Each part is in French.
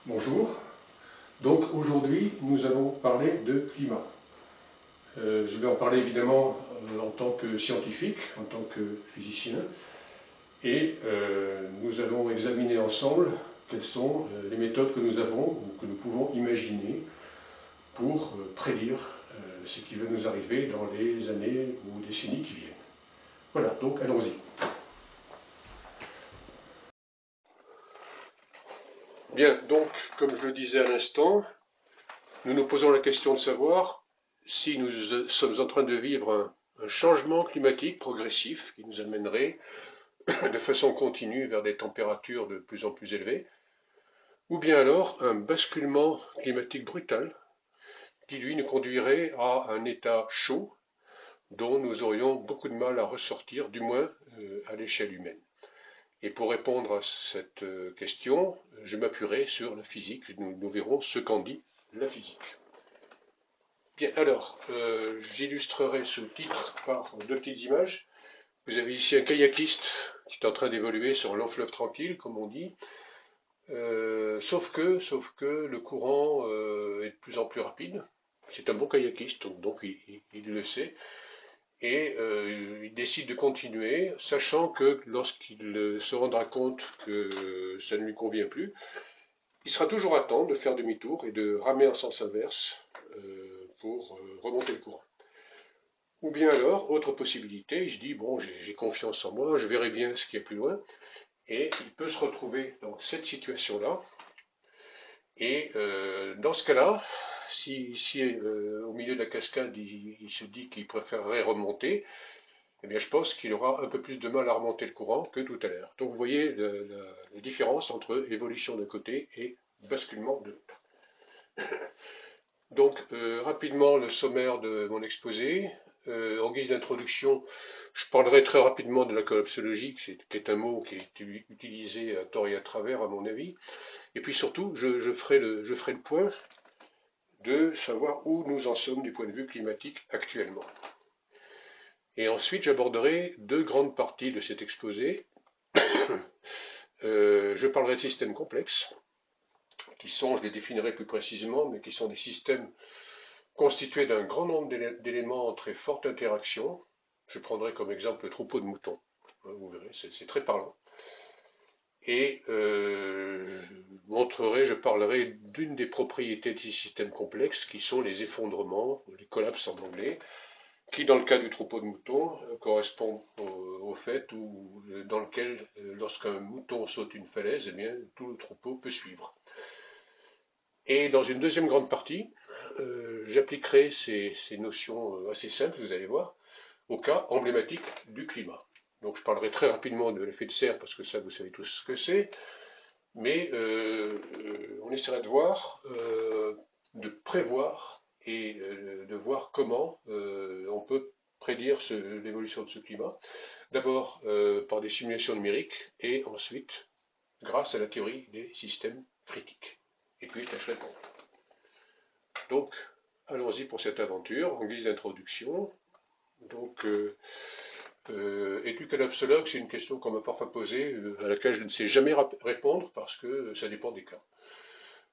Bonjour. Donc aujourd'hui, nous allons parler de climat. Je vais en parler évidemment en tant que scientifique, en tant que physicien, et nous allons examiner ensemble quelles sont les méthodes que nous avons ou que nous pouvons imaginer pour prédire ce qui va nous arriver dans les années ou décennies qui viennent. Voilà, donc allons-y. Bien, donc, comme je le disais à l'instant, nous nous posons la question de savoir si nous sommes en train de vivre un changement climatique progressif qui nous amènerait de façon continue vers des températures de plus en plus élevées, ou bien alors un basculement climatique brutal qui, lui, nous conduirait à un état chaud dont nous aurions beaucoup de mal à ressortir, du moins à l'échelle humaine. Et pour répondre à cette question, je m'appuierai sur la physique. Nous verrons ce qu'en dit la physique. Bien, alors, j'illustrerai ce titre par deux petites images. Vous avez ici un kayakiste qui est en train d'évoluer sur un long fleuve tranquille, comme on dit. Sauf que le courant est de plus en plus rapide. C'est un bon kayakiste, donc il le sait. Et il décide de continuer, sachant que lorsqu'il se rendra compte que ça ne lui convient plus, il sera toujours à temps de faire demi-tour et de ramer en sens inverse pour remonter le courant. Ou bien alors, autre possibilité, il se dit, bon, j'ai confiance en moi, je verrai bien ce qu'il y a plus loin, et il peut se retrouver dans cette situation-là. Et dans ce cas-là, si au milieu de la cascade, il se dit qu'il préférerait remonter, eh bien, je pense qu'il aura un peu plus de mal à remonter le courant que tout à l'heure. Donc vous voyez la différence entre évolution d'un côté et basculement de l'autre. Donc rapidement le sommaire de mon exposé. En guise d'introduction, je parlerai très rapidement de la collapsologie, qui est un mot qui est utilisé à tort et à travers à mon avis. Et puis surtout, je ferai le point de savoir où nous en sommes du point de vue climatique actuellement. Et ensuite, j'aborderai deux grandes parties de cet exposé. Je parlerai de systèmes complexes, qui sont, je les définirai plus précisément, mais qui sont des systèmes constitués d'un grand nombre d'éléments en très forte interaction. Je prendrai comme exemple le troupeau de moutons. Vous verrez, c'est très parlant. Et je parlerai d'une des propriétés de ces systèmes complexes, qui sont les effondrements, les collapses en anglais, qui, dans le cas du troupeau de moutons, correspond au fait dans lequel, lorsqu'un mouton saute une falaise, eh bien, tout le troupeau peut suivre. Et dans une deuxième grande partie, j'appliquerai ces notions assez simples, vous allez voir, au cas emblématique du climat. Donc je parlerai très rapidement de l'effet de serre, parce que ça, vous savez tous ce que c'est, mais on essaiera de voir, de prévoir et de voir comment on peut prédire l'évolution de ce climat. D'abord par des simulations numériques et ensuite grâce à la théorie des systèmes critiques. Et puis je tâcherai de comprendre. Donc allons-y pour cette aventure en guise d'introduction. Donc es-tu collapsologue? C'est une question qu'on m'a parfois posée, à laquelle je ne sais jamais répondre parce que ça dépend des cas.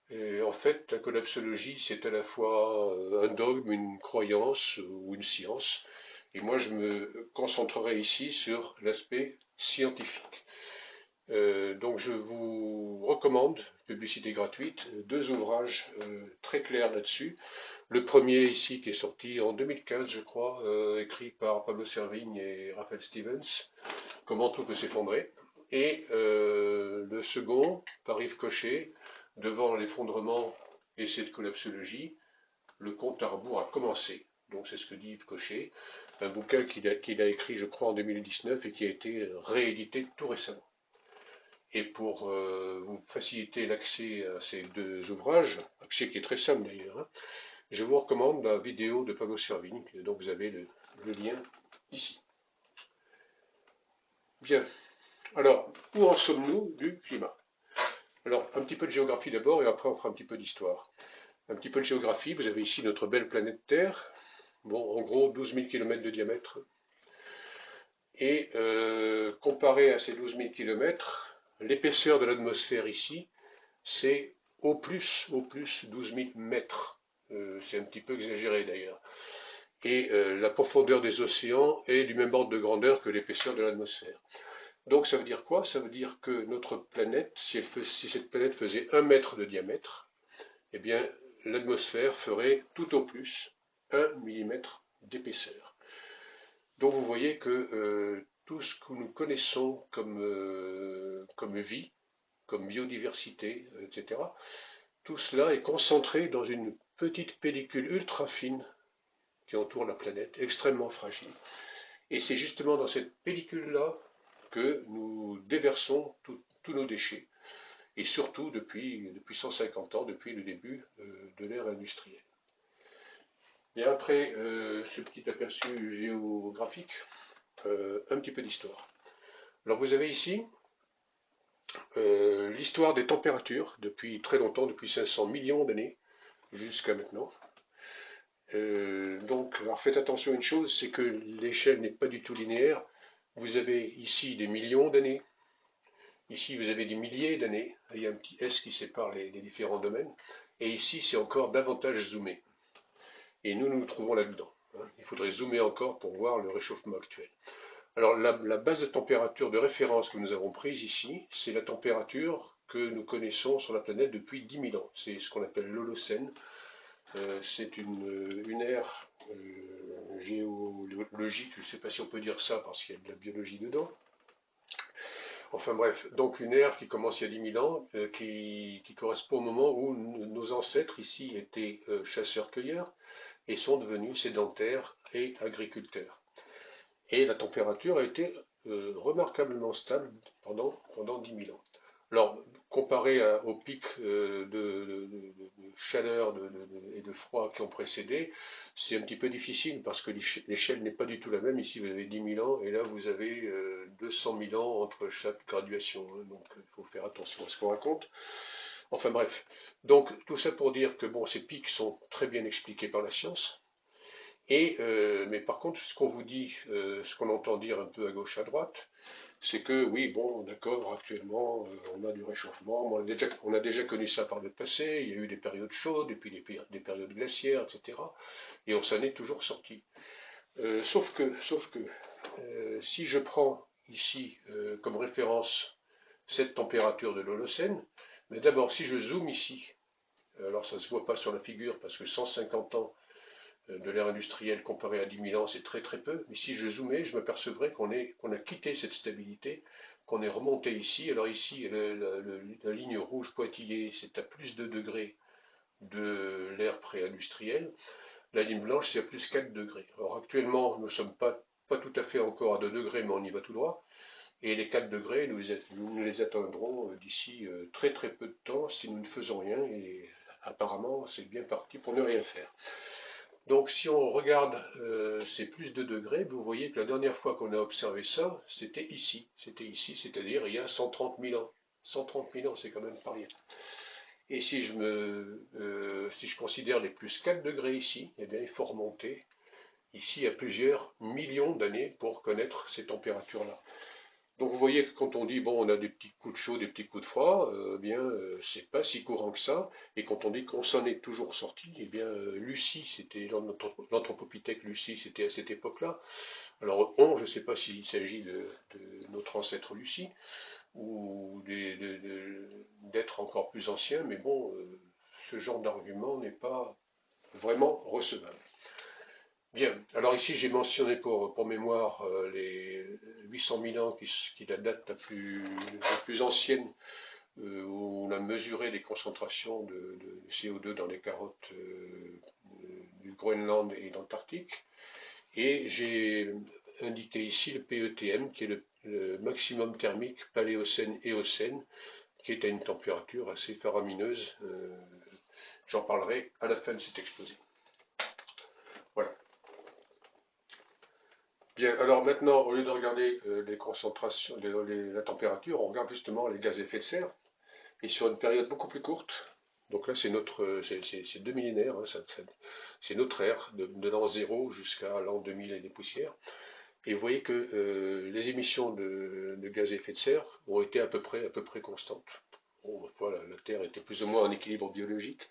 Et en fait, la collapsologie, c'est à la fois un dogme, une croyance ou une science. Et moi, je me concentrerai ici sur l'aspect scientifique. Donc, je vous recommande, publicité gratuite, deux ouvrages très clairs là-dessus. Le premier ici, qui est sorti en 2015, je crois, écrit par Pablo Servigne et Raphaël Stevens, Comment tout peut s'effondrer. Et le second, par Yves Cochet, Devant l'effondrement, essai de collapsologie, le compte à rebours a commencé. Donc c'est ce que dit Yves Cochet, un bouquin qu'il a écrit, je crois, en 2019 et qui a été réédité tout récemment. Et pour vous faciliter l'accès à ces deux ouvrages, accès qui est très simple d'ailleurs, hein, je vous recommande la vidéo de Pablo Servigne, donc vous avez le lien ici. Bien, alors, où en sommes-nous du climat? Alors, un petit peu de géographie d'abord, et après on fera un petit peu d'histoire. Un petit peu de géographie, vous avez ici notre belle planète Terre, bon, en gros 12 000 km de diamètre. Et comparé à ces 12 000 km, l'épaisseur de l'atmosphère ici, c'est au plus 12 000 mètres. C'est un petit peu exagéré d'ailleurs. Et la profondeur des océans est du même ordre de grandeur que l'épaisseur de l'atmosphère. Donc ça veut dire quoi? Ça veut dire que notre planète, si cette planète faisait 1 mètre de diamètre, eh bien l'atmosphère ferait tout au plus 1 millimètre d'épaisseur. Donc vous voyez que tout ce que nous connaissons comme vie, comme biodiversité, etc., tout cela est concentré dans une petite pellicule ultra fine qui entoure la planète, extrêmement fragile. Et c'est justement dans cette pellicule-là que nous déversons tous nos déchets, et surtout depuis 150 ans, depuis le début de l'ère industrielle. Et après ce petit aperçu géographique, un petit peu d'histoire. Alors vous avez ici l'histoire des températures depuis très longtemps, depuis 500 millions d'années jusqu'à maintenant. Donc, alors faites attention à une chose, c'est que l'échelle n'est pas du tout linéaire. Vous avez ici des millions d'années, ici vous avez des milliers d'années, il y a un petit S qui sépare les différents domaines, et ici c'est encore davantage zoomé. Et nous nous trouvons là-dedans. Il faudrait zoomer encore pour voir le réchauffement actuel. Alors la base de température de référence que nous avons prise ici, c'est la température que nous connaissons sur la planète depuis 10 000 ans. C'est ce qu'on appelle l'Holocène. C'est une ère géologique, je ne sais pas si on peut dire ça parce qu'il y a de la biologie dedans. Enfin bref, donc une ère qui commence il y a 10 000 ans, qui correspond au moment où nos ancêtres ici étaient chasseurs-cueilleurs et sont devenus sédentaires et agriculteurs. Et la température a été remarquablement stable pendant 10 000 ans. Alors, comparé au pic de chaleur et de froid qui ont précédé, c'est un petit peu difficile parce que l'échelle n'est pas du tout la même. Ici, vous avez 10 000 ans et là, vous avez 200 000 ans entre chaque graduation. Donc, il faut faire attention à ce qu'on raconte. Enfin bref, donc tout ça pour dire que bon, ces pics sont très bien expliqués par la science. Mais par contre, ce qu'on vous dit, ce qu'on entend dire un peu à gauche, à droite, c'est que oui, bon, d'accord, actuellement, on a du réchauffement, on a déjà connu ça par le passé, il y a eu des périodes chaudes, et puis des périodes glaciaires, etc. Et on s'en est toujours sorti. Sauf que si je prends ici comme référence cette température de l'Holocène, mais d'abord, si je zoome ici, alors ça ne se voit pas sur la figure, parce que 150 ans de l'ère industrielle comparé à 10 000 ans, c'est très très peu. Mais si je zoomais, je m'apercevrais qu'on a quitté cette stabilité, qu'on est remonté ici. Alors ici, la ligne rouge pointillée, c'est à plus 2 degrés de l'ère pré-industrielle. La ligne blanche, c'est à plus 4 degrés. Alors actuellement, nous ne sommes pas tout à fait encore à 2 degrés, mais on y va tout droit. Et les 4 degrés, nous les atteindrons d'ici très très peu de temps si nous ne faisons rien. Et apparemment, c'est bien parti pour ne rien faire. Donc si on regarde ces plus de degrés, vous voyez que la dernière fois qu'on a observé ça, c'était ici, c'est-à-dire il y a 130 000 ans. 130 000 ans, c'est quand même pas rien. Et si je considère les plus 4 degrés ici, eh bien il faut remonter ici à plusieurs millions d'années pour connaître ces températures-là. Donc vous voyez que quand on dit bon on a des petits coups de chaud, des petits coups de froid, c'est pas si courant que ça. Et quand on dit qu'on s'en est toujours sorti, eh bien Lucie, c'était l'anthropopithèque Lucie, c'était à cette époque-là. Alors je ne sais pas s'il s'agit de notre ancêtre Lucie ou d'êtres encore plus anciens, mais bon, ce genre d'argument n'est pas vraiment recevable. Bien, alors ici j'ai mentionné pour mémoire les 800 000 ans qui est la date la plus ancienne où on a mesuré les concentrations de CO2 dans les carottes du Groenland et d'Antarctique. Et j'ai indiqué ici le PETM qui est le maximum thermique paléocène-éocène qui est à une température assez faramineuse. J'en parlerai à la fin de cet exposé. Voilà. Bien, alors maintenant, au lieu de regarder les concentrations, la température, on regarde justement les gaz à effet de serre, et sur une période beaucoup plus courte. Donc là, c'est 2 millénaires, hein, c'est notre ère, de l'an 0 jusqu'à l'an 2000 et des poussières. Et vous voyez que les émissions de gaz à effet de serre ont été à peu près constantes. Bon, voilà, la Terre était plus ou moins en équilibre biologique.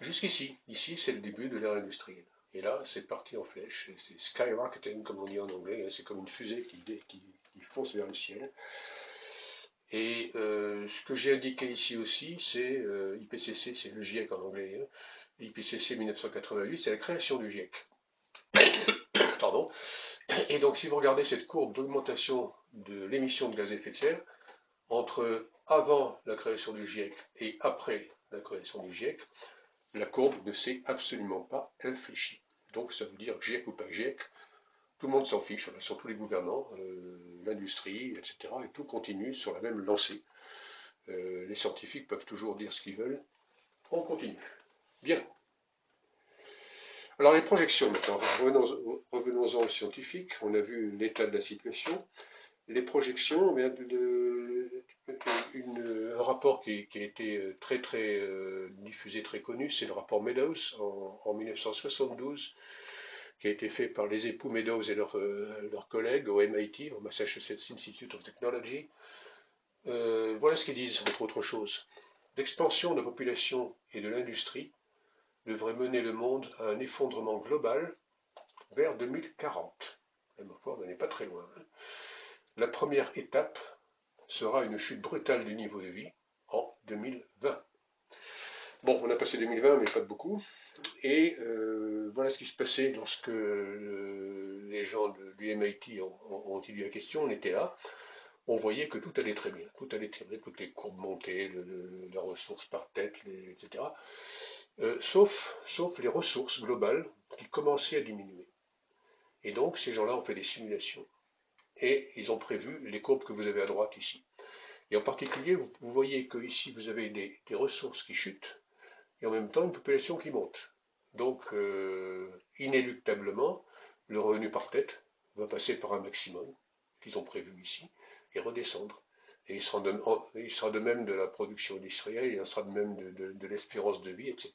Jusqu'ici, ici c'est le début de l'ère industrielle. Et là, c'est parti en flèche, c'est skyrocketing, comme on dit en anglais, c'est comme une fusée qui fonce vers le ciel. Et ce que j'ai indiqué ici aussi, c'est IPCC, c'est le GIEC en anglais, hein. IPCC 1988, c'est la création du GIEC. Pardon. Et donc, si vous regardez cette courbe d'augmentation de l'émission de gaz à effet de serre, entre avant la création du GIEC et après la création du GIEC, la courbe ne s'est absolument pas infléchie. Donc, ça veut dire GIEC ou pas GIEC, tout le monde s'en fiche, surtout les gouvernants, l'industrie, etc. Et tout continue sur la même lancée. Les scientifiques peuvent toujours dire ce qu'ils veulent. On continue. Bien. Alors les projections maintenant, revenons-en aux scientifiques. On a vu l'état de la situation. Les projections, un rapport qui a été très diffusé, très connu, c'est le rapport Meadows en 1972, qui a été fait par les époux Meadows et leurs collègues au MIT, au Massachusetts Institute of Technology. Voilà ce qu'ils disent, entre autres choses. L'expansion de la population et de l'industrie devrait mener le monde à un effondrement global vers 2040. La foi, on n'en est pas très loin. La première étape sera une chute brutale du niveau de vie en 2020. Bon, on a passé 2020, mais pas de beaucoup. Et voilà ce qui se passait lorsque les gens du MIT ont étudié la question. On était là. On voyait que tout allait très bien. Tout allait très bien. Toutes les courbes montaient, les ressources par tête, etc. Sauf les ressources globales qui commençaient à diminuer. Et donc, ces gens-là ont fait des simulations. Et ils ont prévu les courbes que vous avez à droite ici. Et en particulier, vous voyez que ici, vous avez des ressources qui chutent, et en même temps une population qui monte. Donc, inéluctablement, le revenu par tête va passer par un maximum qu'ils ont prévu ici, et redescendre. Et il sera de même de la production industrielle, il sera de même de l'espérance de vie, etc.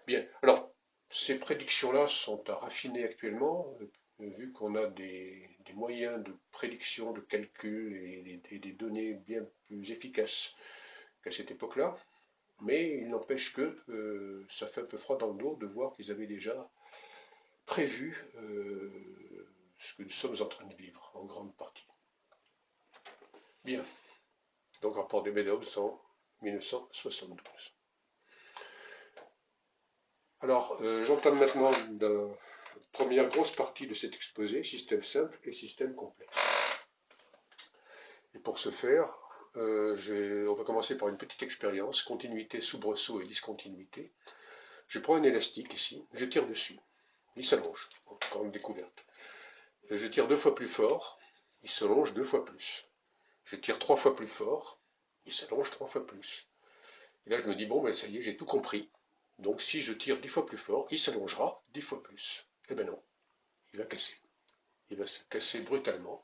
Bien, alors, ces prédictions-là sont à raffiner actuellement, vu qu'on a des moyens de prédiction, de calcul et des données bien plus efficaces qu'à cette époque-là. Mais il n'empêche que ça fait un peu froid dans le dos de voir qu'ils avaient déjà prévu ce que nous sommes en train de vivre, en grande partie. Bien. Donc, rapport des Meadows en 1972. Alors, j'entame maintenant la première grosse partie de cet exposé, système simple et système complexe. Et pour ce faire, on va commencer par une petite expérience, continuité, soubresaut et discontinuité. Je prends un élastique ici, je tire dessus, il s'allonge, grande découverte. Je tire 2 fois plus fort, il s'allonge 2 fois plus. Je tire 3 fois plus fort, il s'allonge 3 fois plus. Et là je me dis, bon ben ça y est, j'ai tout compris. Donc si je tire 10 fois plus fort, il s'allongera 10 fois plus. Eh ben non, il va casser. Il va se casser brutalement.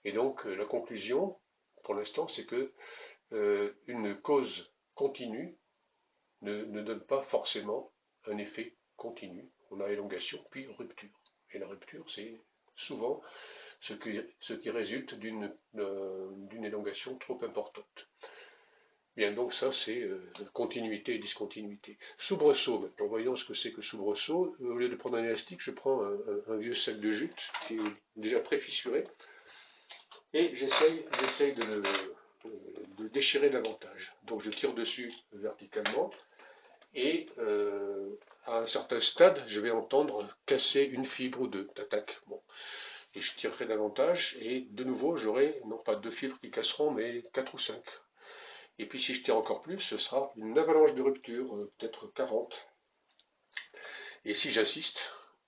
Et donc la conclusion, pour l'instant, c'est que une cause continue ne donne pas forcément un effet continu. On a élongation puis rupture. Et la rupture, c'est souvent ce qui résulte d'une élongation trop importante. Bien, donc ça, c'est continuité et discontinuité. Soubresaut, maintenant, voyons ce que c'est que soubresaut. Au lieu de prendre un élastique, je prends un vieux sac de jute qui est déjà préfissuré et j'essaye de le déchirer davantage. Donc je tire dessus verticalement et à un certain stade, je vais entendre casser une fibre ou deux, tac, bon. Et je tirerai davantage et de nouveau, j'aurai non pas 2 fibres qui casseront, mais 4 ou 5. Et puis si je tire encore plus, ce sera une avalanche de rupture, peut-être 40. Et si j'insiste,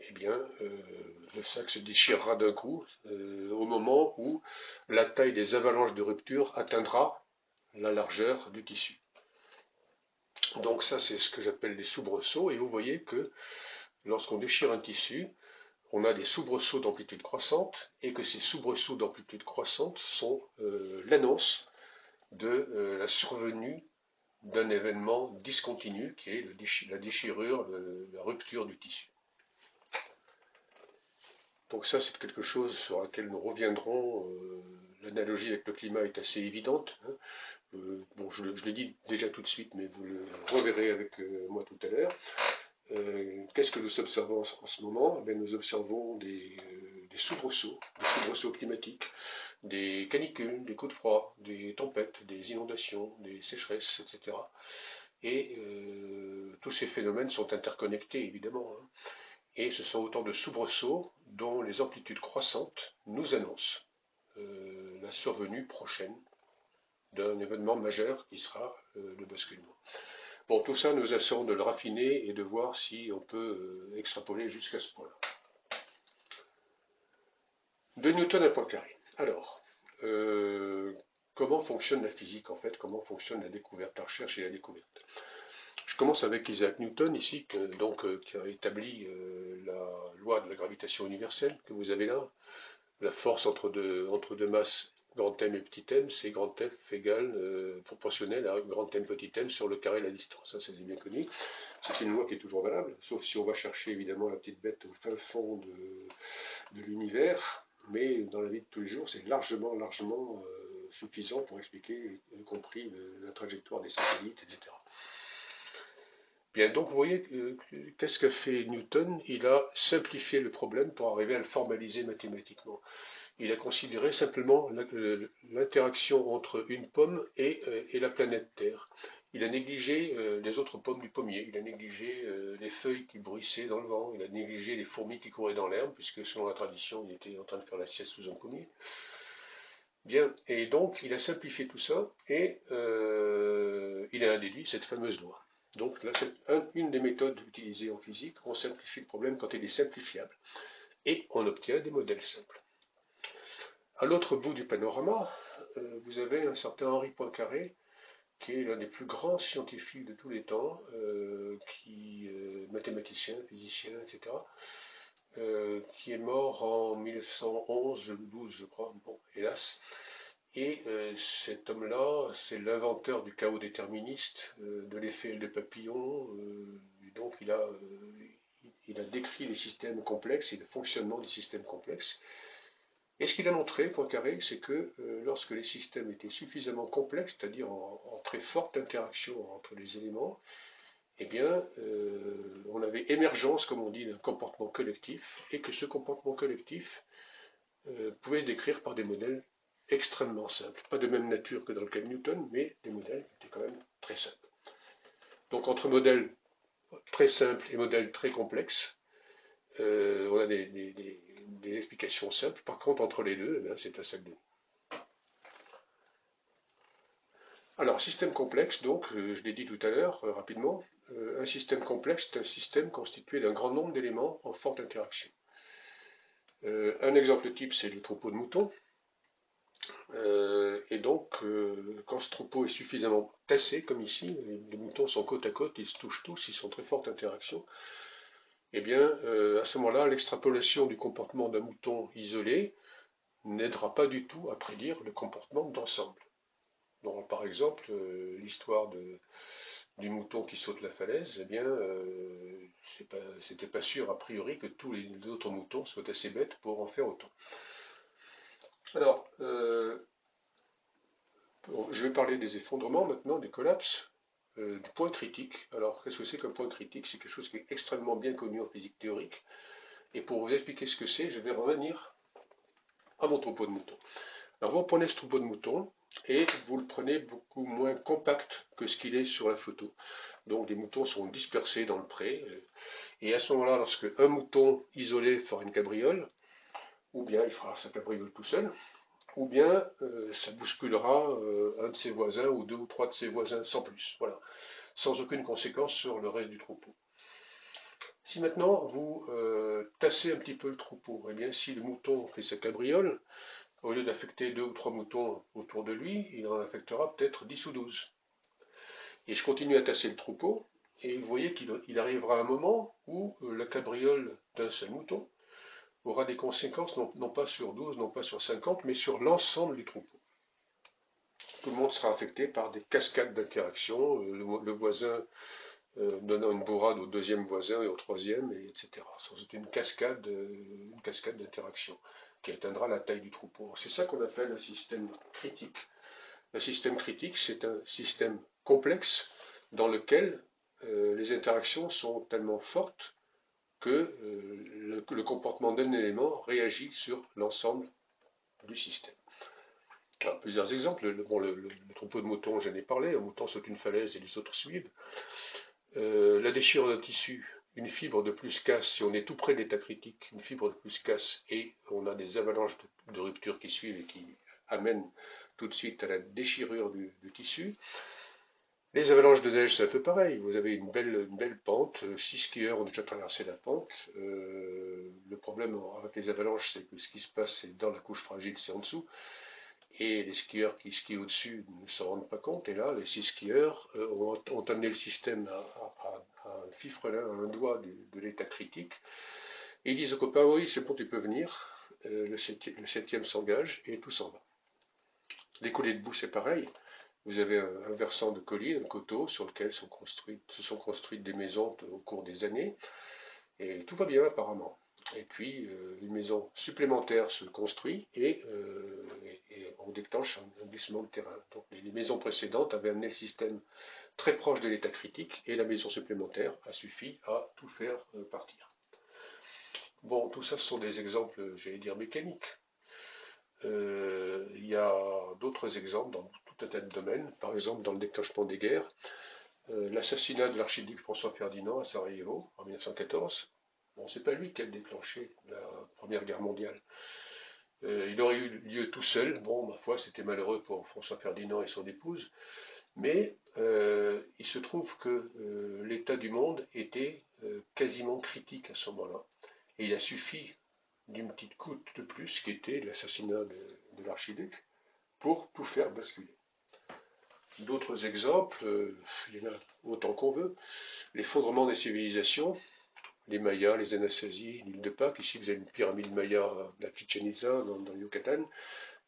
eh bien, le sac se déchirera d'un coup au moment où la taille des avalanches de rupture atteindra la largeur du tissu. Donc ça, c'est ce que j'appelle des soubresauts. Et vous voyez que lorsqu'on déchire un tissu, on a des soubresauts d'amplitude croissante et que ces soubresauts d'amplitude croissante sont l'annonce de la survenue d'un événement discontinu qui est la déchirure, la rupture du tissu. Donc ça, c'est quelque chose sur laquelle nous reviendrons. L'analogie avec le climat est assez évidente, hein. Bon, je l'ai dit déjà tout de suite, mais vous le reverrez avec moi tout à l'heure. Qu'est-ce que nous observons en ce moment? Eh bien, nous observons des soubresauts climatiques, des canicules, des coups de froid, des tempêtes, des inondations, des sécheresses, etc. Et tous ces phénomènes sont interconnectés, évidemment, hein. Et ce sont autant de soubresauts dont les amplitudes croissantes nous annoncent la survenue prochaine d'un événement majeur qui sera le basculement. Bon, tout ça, nous essayons de le raffiner et de voir si on peut extrapoler jusqu'à ce point-là. De Newton à Poincaré. Alors, comment fonctionne la physique en fait? Comment fonctionne la découverte, la recherche et la découverte? Je commence avec Isaac Newton ici, qui a établi la loi de la gravitation universelle que vous avez là. La force entre deux masses, grand M et petit m, c'est grand F égale proportionnel à grand M petit m sur le carré de la distance. Ça, c'est bien connu. C'est une loi qui est toujours valable, sauf si on va chercher évidemment la petite bête au fin fond de l'univers. Mais dans la vie de tous les jours, c'est largement suffisant pour expliquer, y compris la trajectoire des satellites, etc. Bien, donc vous voyez, qu'est-ce qu'a fait Newton? Il a simplifié le problème pour arriver à le formaliser mathématiquement. Il a considéré simplement l'interaction entre une pomme et la planète Terre. Il a négligé les autres pommes du pommier, il a négligé les feuilles qui bruissaient dans le vent, il a négligé les fourmis qui couraient dans l'herbe, puisque selon la tradition, il était en train de faire la sieste sous un pommier. Bien, et donc il a simplifié tout ça, et il a déduit cette fameuse loi. Donc là, c'est une des méthodes utilisées en physique. On simplifie le problème quand il est simplifiable. Et on obtient des modèles simples. À l'autre bout du panorama, vous avez un certain Henri Poincaré, qui est l'un des plus grands scientifiques de tous les temps, mathématicien, physicien, etc., qui est mort en 1911 ou 12, je crois, bon, hélas. Et cet homme-là, c'est l'inventeur du chaos déterministe, de l'effet de papillon. Donc il a décrit les systèmes complexes et le fonctionnement des systèmes complexes. Et ce qu'il a montré, Poincaré, c'est que lorsque les systèmes étaient suffisamment complexes, c'est-à-dire en très forte interaction entre les éléments, eh bien, on avait émergence, comme on dit, d'un comportement collectif, et que ce comportement collectif pouvait se décrire par des modèles extrêmement simples. Pas de même nature que dans le cas de Newton, mais des modèles qui étaient quand même très simples. Donc entre modèles très simples et modèles très complexes, on a des explications simples. Par contre, entre les deux, eh c'est un sac de nœuds. Alors, système complexe, donc, je l'ai dit tout à l'heure, rapidement, un système complexe est un système constitué d'un grand nombre d'éléments en forte interaction. Un exemple type, c'est le troupeau de moutons. Et donc, quand ce troupeau est suffisamment tassé, comme ici, les moutons sont côte à côte, ils se touchent tous, ils sont en très forte interaction, eh bien, à ce moment-là, l'extrapolation du comportement d'un mouton isolé n'aidera pas du tout à prédire le comportement d'ensemble. Donc, par exemple, l'histoire du mouton qui saute la falaise, eh bien, c'était pas sûr a priori que tous les autres moutons soient assez bêtes pour en faire autant. Alors, je vais parler des effondrements maintenant, des collapses, du point critique. Alors, qu'est-ce que c'est qu'un point critique? C'est quelque chose qui est extrêmement bien connu en physique théorique. Et pour vous expliquer ce que c'est, je vais revenir à mon troupeau de moutons. Alors, vous prenez ce troupeau de moutons et vous le prenez beaucoup moins compact que ce qu'il est sur la photo. Donc, les moutons sont dispersés dans le pré. Et à ce moment-là, lorsque un mouton isolé fera une cabriole, ou bien il fera sa cabriole tout seul, ou bien ça bousculera un de ses voisins ou deux ou trois de ses voisins sans plus, voilà, sans aucune conséquence sur le reste du troupeau. Si maintenant vous tassez un petit peu le troupeau, eh bien si le mouton fait sa cabriole, au lieu d'affecter deux ou trois moutons autour de lui, il en affectera peut-être 10 ou 12. Et je continue à tasser le troupeau, et vous voyez qu'il arrivera un moment où la cabriole d'un seul mouton aura des conséquences non pas sur 12, non pas sur 50, mais sur l'ensemble du troupeau. Tout le monde sera affecté par des cascades d'interactions. Le voisin donnant une bourrade au deuxième voisin et au troisième, etc. C'est une cascade d'interactions qui atteindra la taille du troupeau. C'est ça qu'on appelle un système critique. Un système critique, c'est un système complexe dans lequel les interactions sont tellement fortes que le comportement d'un élément réagit sur l'ensemble du système. Alors, plusieurs exemples. Le troupeau de moutons, j'en ai parlé. Un mouton saute une falaise et les autres suivent. La déchirure d'un tissu, une fibre de plus casse, si on est tout près de l'état critique, une fibre de plus casse et on a des avalanches de ruptures qui suivent et qui amènent tout de suite à la déchirure du tissu. Les avalanches de neige, c'est un peu pareil. Vous avez une belle pente. 6 skieurs ont déjà traversé la pente. Le problème avec les avalanches, c'est que ce qui se passe, c'est dans la couche fragile, c'est en dessous. Et les skieurs qui skient au-dessus ne s'en rendent pas compte. Et là, les 6 skieurs ont amené le système à un fifrelin, à un doigt de l'état critique. Et ils disent aux copains, oui, c'est bon, tu peux venir. Le septième s'engage et tout s'en va. Les coulées de boue, c'est pareil. Vous avez un versant de collines, un coteau, sur lequel se sont construites des maisons au cours des années, et tout va bien apparemment. Et puis, une maison supplémentaire se construit, et on déclenche un glissement de terrain. Donc, les maisons précédentes avaient amené le système très proche de l'état critique, et la maison supplémentaire a suffi à tout faire partir. Bon, tout ça, ce sont des exemples, j'allais dire, mécaniques. Il y a d'autres exemples dans tout un tas de domaines, par exemple dans le déclenchement des guerres, l'assassinat de l'archiduc François Ferdinand à Sarajevo en 1914. Bon, c'est pas lui qui a déclenché la Première Guerre mondiale. Il aurait eu lieu tout seul. Bon, ma foi, c'était malheureux pour François Ferdinand et son épouse, mais il se trouve que l'état du monde était quasiment critique à ce moment-là. Et il a suffi d'une petite goutte de plus, qui était l'assassinat de l'archiduc, pour tout faire basculer. D'autres exemples, il y en a autant qu'on veut. L'effondrement des civilisations, les Mayas, les Anasazi, l'île de Pâques. Ici, vous avez une pyramide Maya de la Chichen Itza, dans le Yucatan.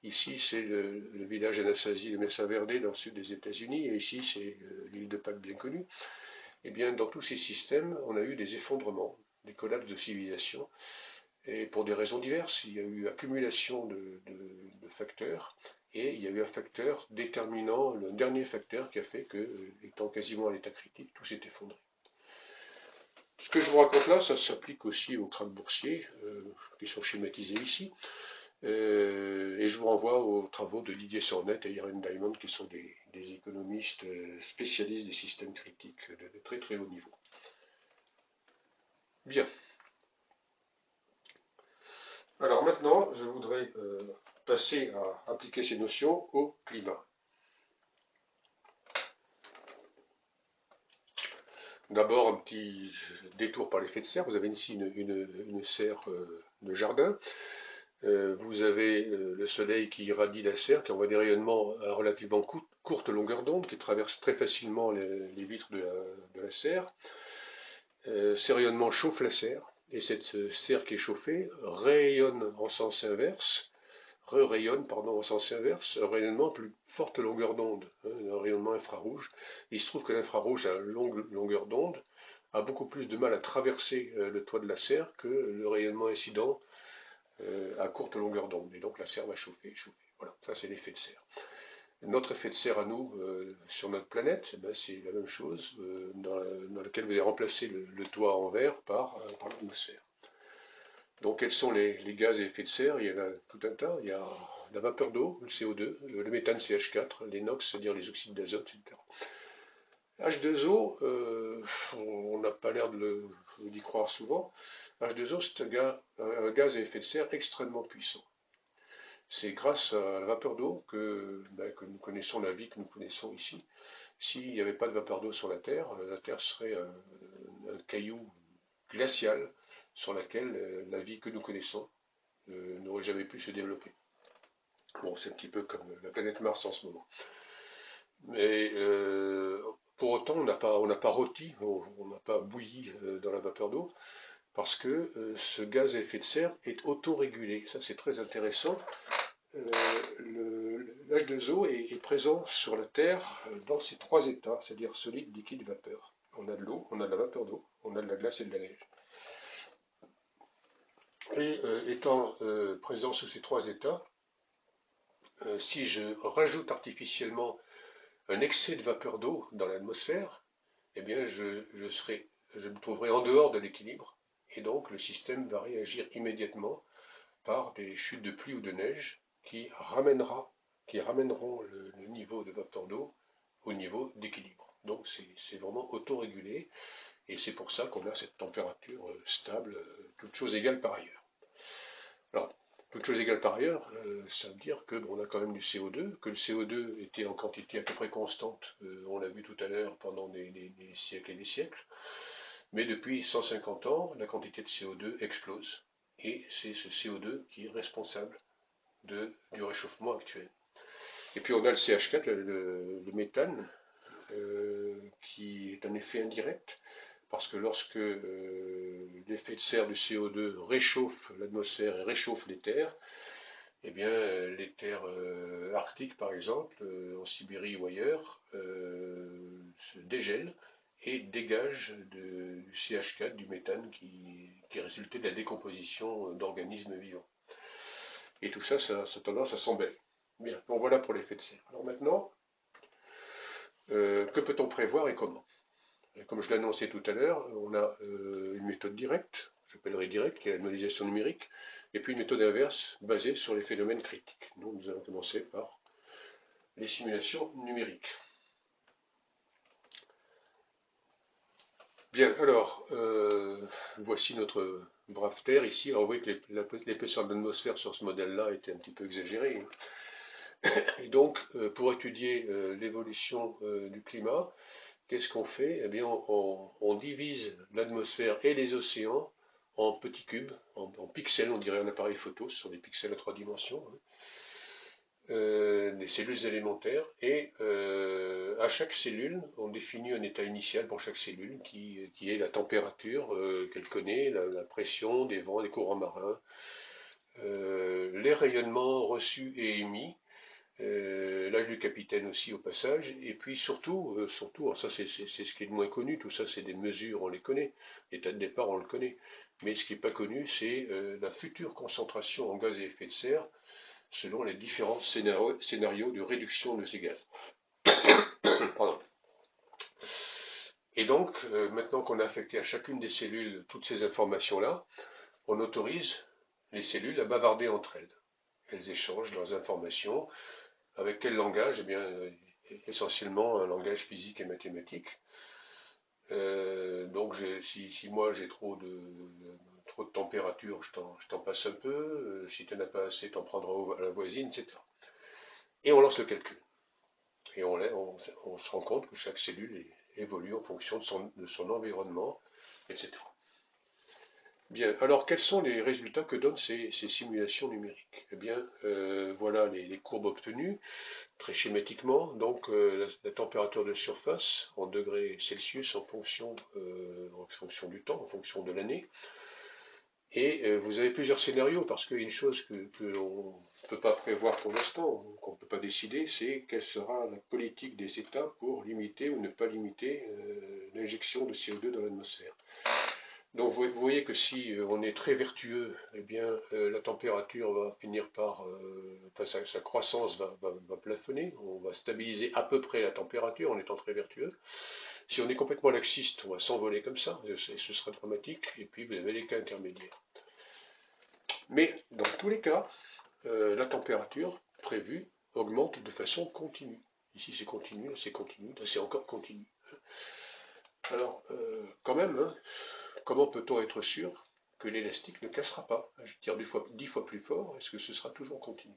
Ici, c'est le village Anasazi de Mesa Verde, dans le sud des États-Unis. Et ici, c'est l'île de Pâques bien connue. Eh bien, dans tous ces systèmes, on a eu des effondrements, des collapses de civilisation. Et pour des raisons diverses, il y a eu accumulation de facteurs, et il y a eu un facteur déterminant, le dernier facteur qui a fait que, étant quasiment à l'état critique, tout s'est effondré. Ce que je vous raconte là, ça s'applique aussi aux krachs boursiers, qui sont schématisés ici, et je vous renvoie aux travaux de Didier Sornet et Irene Diamond, qui sont des économistes spécialistes des systèmes critiques de très très haut niveau. Bien. Alors maintenant, je voudrais passer à appliquer ces notions au climat. D'abord, un petit détour par l'effet de serre. Vous avez ici une serre de jardin. Vous avez le soleil qui irradie la serre, qui envoie des rayonnements à relativement courte longueur d'onde, qui traversent très facilement les vitres de la serre. Ces rayonnements chauffent la serre, et cette serre qui est chauffée rayonne en sens inverse, rayonne en sens inverse, un rayonnement à plus forte longueur d'onde, un rayonnement infrarouge. Il se trouve que l'infrarouge à longue longueur d'onde a beaucoup plus de mal à traverser le toit de la serre que le rayonnement incident à courte longueur d'onde. Et donc la serre va chauffer. Voilà, ça c'est l'effet de serre. Notre effet de serre à nous, sur notre planète, c'est la même chose, dans lequel vous avez remplacé le toit en verre par l'atmosphère. Donc quels sont les gaz à effet de serre? Il y en a tout un tas. Il y a la vapeur d'eau, le CO2, le méthane CH4, les NOx, c'est-à-dire les oxydes d'azote, etc. H2O, on n'a pas l'air d'y croire souvent. H2O, c'est un gaz à effet de serre extrêmement puissant. C'est grâce à la vapeur d'eau que nous connaissons la vie que nous connaissons ici. S'il n'y avait pas de vapeur d'eau sur la Terre serait un caillou glacial sur laquelle la vie que nous connaissons n'aurait jamais pu se développer. Bon, c'est un petit peu comme la planète Mars en ce moment. Mais pour autant, on n'a pas rôti, on n'a pas bouilli dans la vapeur d'eau, parce que ce gaz à effet de serre est autorégulé. Ça, c'est très intéressant. L'H2O est présent sur la Terre dans ces trois états, c'est-à-dire solide, liquide, vapeur. on a de l'eau, on a de la vapeur d'eau, on a de la glace et de la neige. Et étant présent sous ces trois états, si je rajoute artificiellement un excès de vapeur d'eau dans l'atmosphère, eh bien je me trouverai en dehors de l'équilibre, et donc le système va réagir immédiatement par des chutes de pluie ou de neige qui ramèneront le niveau de vapeur d'eau au niveau d'équilibre. Donc c'est vraiment autorégulé, et c'est pour ça qu'on a cette température stable, toute chose égale par ailleurs. Alors, toute chose égale par ailleurs, ça veut dire que on a quand même du CO2, que le CO2 était en quantité à peu près constante, on l'a vu tout à l'heure, pendant des siècles et des siècles, mais depuis 150 ans, la quantité de CO2 explose, et c'est ce CO2 qui est responsable du réchauffement actuel. Et puis on a le CH4, le méthane, qui est un effet indirect, parce que lorsque l'effet de serre du CO2 réchauffe l'atmosphère et réchauffe les terres, eh bien les terres arctiques par exemple, en Sibérie ou ailleurs, se dégèlent et dégagent du CH4, du méthane qui est résulté de la décomposition d'organismes vivants. Et tout ça, ça a tendance à s'emballer. Bien, donc voilà pour l'effet de serre. Alors maintenant, que peut-on prévoir et comment? Comme je l'ai annoncé tout à l'heure, on a une méthode directe, j'appellerai directe, qui est la modélisation numérique, et puis une méthode inverse, basée sur les phénomènes critiques. Donc nous allons commencer par les simulations numériques. Bien, alors, voici notre brave Terre ici. Alors vous voyez que l'épaisseur de l'atmosphère sur ce modèle-là était un petit peu exagérée. Et donc, pour étudier l'évolution du climat, qu'est-ce qu'on fait? Eh bien, on divise l'atmosphère et les océans en petits cubes, en pixels, on dirait un appareil photo, ce sont des pixels à 3 dimensions, des cellules élémentaires, et à chaque cellule, on définit un état initial pour chaque cellule qui est la température qu'elle connaît, la pression des vents, des courants marins, les rayonnements reçus et émis, l'âge du capitaine aussi au passage, et puis surtout, alors ça c'est ce qui est le moins connu, tout ça c'est des mesures, on les connaît, l'état de départ on le connaît, mais ce qui n'est pas connu c'est la future concentration en gaz à effet de serre selon les différents scénarios de réduction de ces gaz. Pardon. Et donc, maintenant qu'on a affecté à chacune des cellules toutes ces informations-là, on autorise les cellules à bavarder entre elles. Elles échangent leurs informations. Avec quel langage? Eh bien, essentiellement un langage physique et mathématique. Donc, si moi j'ai trop de température, je t'en passe un peu. Si tu n'en as pas assez, t'en prendras à la voisine, etc. Et on lance le calcul. Et on se rend compte que chaque cellule évolue en fonction de son environnement, etc. Bien, alors quels sont les résultats que donnent ces simulations numériques? Eh bien, voilà les courbes obtenues, très schématiquement. Donc, la température de surface en degrés Celsius en fonction du temps, en fonction de l'année. Et vous avez plusieurs scénarios, parce qu'une chose que l'on ne peut pas prévoir pour l'instant, qu'on ne peut pas décider, c'est quelle sera la politique des États pour limiter ou ne pas limiter l'injection de CO2 dans l'atmosphère. Donc vous voyez que si on est très vertueux, eh bien la température va finir par, sa croissance va plafonner, on va stabiliser à peu près la température en étant très vertueux. Si on est complètement laxiste, on va s'envoler comme ça, et ce sera dramatique, et puis vous avez les cas intermédiaires. Mais dans tous les cas, la température prévue augmente de façon continue. Ici c'est continu, là c'est encore continu. Alors, quand même, hein, comment peut-on être sûr que l'élastique ne cassera pas? Je tire 10 fois plus fort, est-ce que ce sera toujours continu?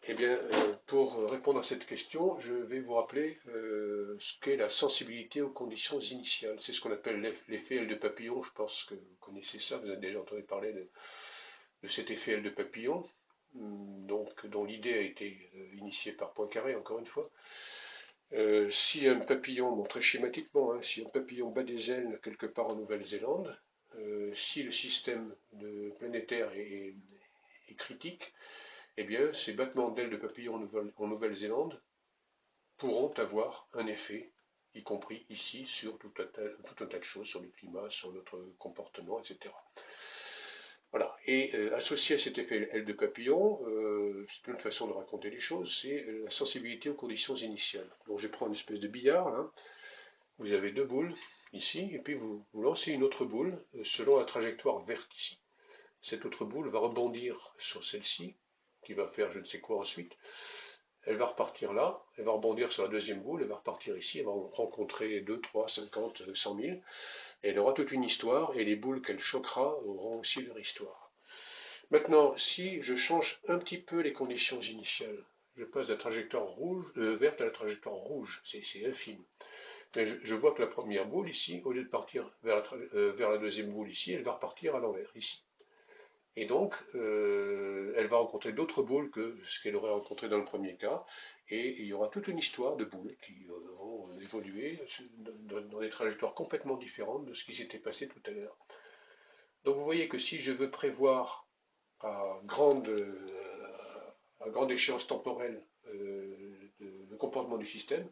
Eh bien, pour répondre à cette question, je vais vous rappeler ce qu'est la sensibilité aux conditions initiales. C'est ce qu'on appelle l'effet aile de papillon. Je pense que vous connaissez ça, vous avez déjà entendu parler de cet effet aile de papillon, dont l'idée a été initiée par Poincaré, encore une fois. Si un papillon, bon, très schématiquement, hein, si un papillon bat des ailes quelque part en Nouvelle-Zélande, si le système planétaire est critique, eh bien, ces battements d'ailes de papillon en Nouvelle-Zélande pourront avoir un effet y compris ici sur tout un tas de choses, sur le climat, sur notre comportement, etc. Voilà. Et associé à cet effet aile de papillon, c'est une autre façon de raconter les choses, c'est la sensibilité aux conditions initiales. Donc je prends une espèce de billard, là. Vous avez deux boules ici, et puis vous lancez une autre boule selon la trajectoire verte ici. Cette autre boule va rebondir sur celle-ci, qui va faire je ne sais quoi ensuite. Elle va repartir là, elle va rebondir sur la deuxième boule, elle va repartir ici, elle va rencontrer 2, 3, 50, 100 000, et elle aura toute une histoire, et les boules qu'elle choquera auront aussi leur histoire. Maintenant, si je change un petit peu les conditions initiales, je passe de la trajectoire verte à la trajectoire rouge, c'est infime. Mais je vois que la première boule ici, au lieu de partir vers la deuxième boule ici, elle va repartir à l'envers ici. Et donc, elle va rencontrer d'autres boules que ce qu'elle aurait rencontré dans le premier cas, et il y aura toute une histoire de boules qui vont évoluer dans des trajectoires complètement différentes de ce qui s'était passé tout à l'heure. Donc vous voyez que si je veux prévoir à grande échéance temporelle le comportement du système,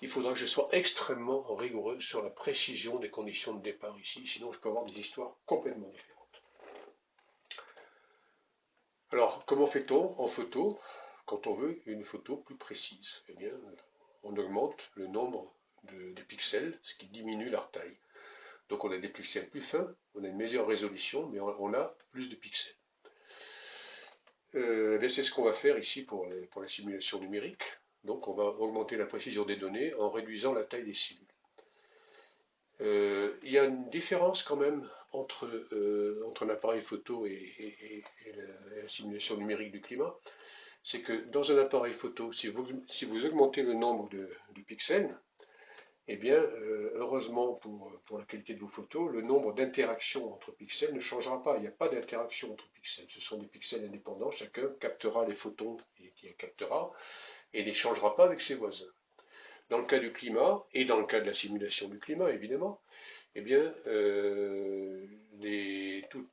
il faudra que je sois extrêmement rigoureux sur la précision des conditions de départ ici, sinon je peux avoir des histoires complètement différentes. Alors, comment fait-on en photo quand on veut une photo plus précise? Eh bien, on augmente le nombre des pixels, ce qui diminue leur taille. Donc on a des pixels plus fins, on a une meilleure résolution, mais on a plus de pixels. C'est ce qu'on va faire ici pour la simulation numérique. Donc on va augmenter la précision des données en réduisant la taille des cellules. Il y a une différence quand même entre un appareil photo et la simulation numérique du climat. C'est que dans un appareil photo, si vous augmentez le nombre de pixels, eh bien, heureusement pour la qualité de vos photos, le nombre d'interactions entre pixels ne changera pas. Il n'y a pas d'interaction entre pixels. Ce sont des pixels indépendants. Chacun captera les photons qu'il captera et les changera pas avec ses voisins. Dans le cas du climat, et dans le cas de la simulation du climat, évidemment, eh bien,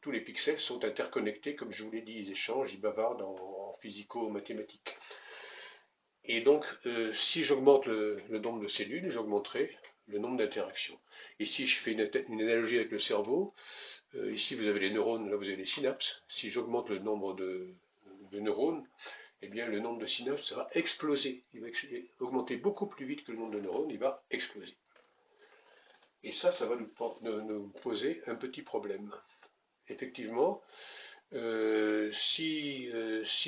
tous les pixels sont interconnectés, comme je vous l'ai dit, ils échangent, ils bavardent en physico-mathématiques. Et donc, si j'augmente le nombre de cellules, j'augmenterai le nombre d'interactions. Ici, je fais une analogie avec le cerveau. Ici, vous avez les neurones, là, vous avez les synapses. Si j'augmente le nombre de neurones, eh bien, le nombre de synapses va exploser. Il va augmenter beaucoup plus vite que le nombre de neurones, il va exploser. Et ça va nous poser un petit problème. Effectivement, si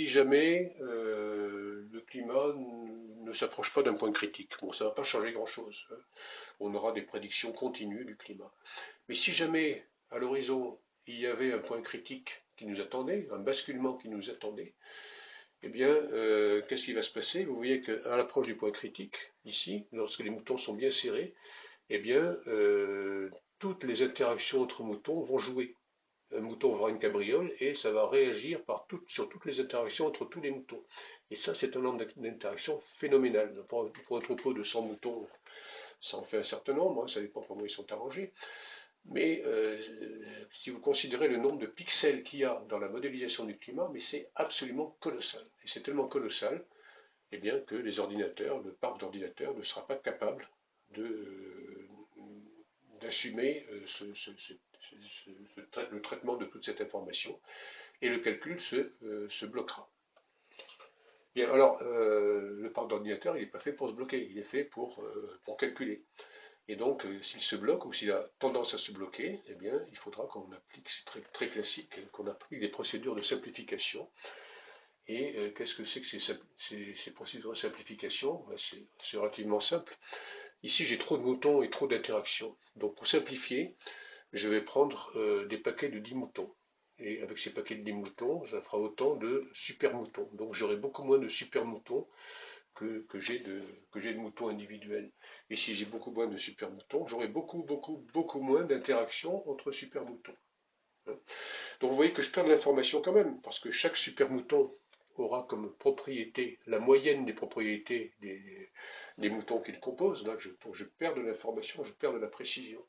jamais le climat ne s'approche pas d'un point critique, bon, ça ne va pas changer grand-chose. Hein. On aura des prédictions continues du climat. Mais si jamais, à l'horizon, il y avait un point critique qui nous attendait, un basculement qui nous attendait, eh bien, qu'est-ce qui va se passer? Vous voyez qu'à l'approche du point critique, ici, lorsque les moutons sont bien serrés, eh bien, toutes les interactions entre moutons vont jouer. Un mouton va avoir une cabriole et ça va réagir sur toutes les interactions entre tous les moutons. Et ça, c'est un nombre d'interactions phénoménal. Pour un troupeau de 100 moutons, ça en fait un certain nombre, hein, ça dépend comment ils sont arrangés. Mais si vous considérez le nombre de pixels qu'il y a dans la modélisation du climat, mais c'est absolument colossal. Et c'est tellement colossal eh bien, que les ordinateurs, le parc d'ordinateurs ne sera pas capable d'assumer le traitement de toute cette information et le calcul se bloquera. Bien, alors, le parc d'ordinateur, il n'est pas fait pour se bloquer, il est fait pour calculer. Et donc, s'il se bloque ou s'il a tendance à se bloquer, eh bien, il faudra qu'on applique, c'est très, très classique, qu'on applique des procédures de simplification. Et qu'est-ce que c'est que ces procédures de simplification? Ben, c'est relativement simple. Ici, j'ai trop de moutons et trop d'interactions. Donc, pour simplifier, je vais prendre des paquets de 10 moutons. Et avec ces paquets de 10 moutons, ça fera autant de super moutons. Donc, j'aurai beaucoup moins de super moutons que j'ai de moutons individuels. Et si j'ai beaucoup moins de super moutons, j'aurai beaucoup moins d'interactions entre super moutons. Donc, vous voyez que je perds de l'information quand même, parce que chaque super mouton aura comme propriété la moyenne des propriétés des moutons qu'il compose. Donc je perds de l'information, je perds de la précision.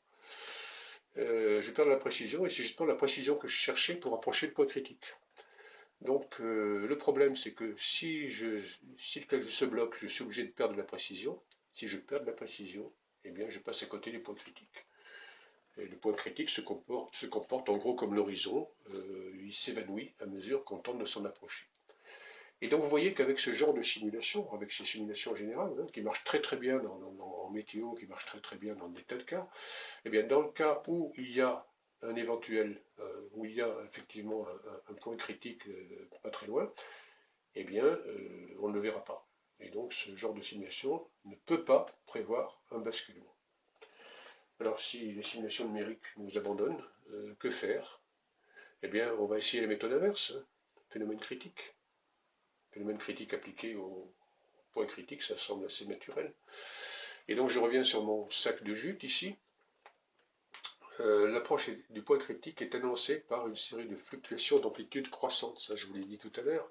Je perds de la précision, et c'est justement la précision que je cherchais pour approcher le point critique. Donc le problème, c'est que si le calcul se bloque, je suis obligé de perdre de la précision. Si je perds de la précision, eh bien je passe à côté du point critique. Et le point critique se comporte en gros comme l'horizon, il s'évanouit à mesure qu'on tente de s'en approcher. Et donc vous voyez qu'avec ce genre de simulation, avec ces simulations générales, hein, qui marchent très très bien en météo, qui marchent très très bien dans des tas de cas, eh bien dans le cas où il y a un éventuel, où il y a effectivement un point critique pas très loin, eh bien on ne le verra pas. Et donc ce genre de simulation ne peut pas prévoir un basculement. Alors si les simulations numériques nous abandonnent, que faire? Eh bien on va essayer la méthode inverse, hein, phénomène critique. Phénomène critique appliqué au point critique, ça semble assez naturel. Et donc je reviens sur mon sac de jute ici. L'approche du point critique est annoncée par une série de fluctuations d'amplitude croissante, ça je vous l'ai dit tout à l'heure.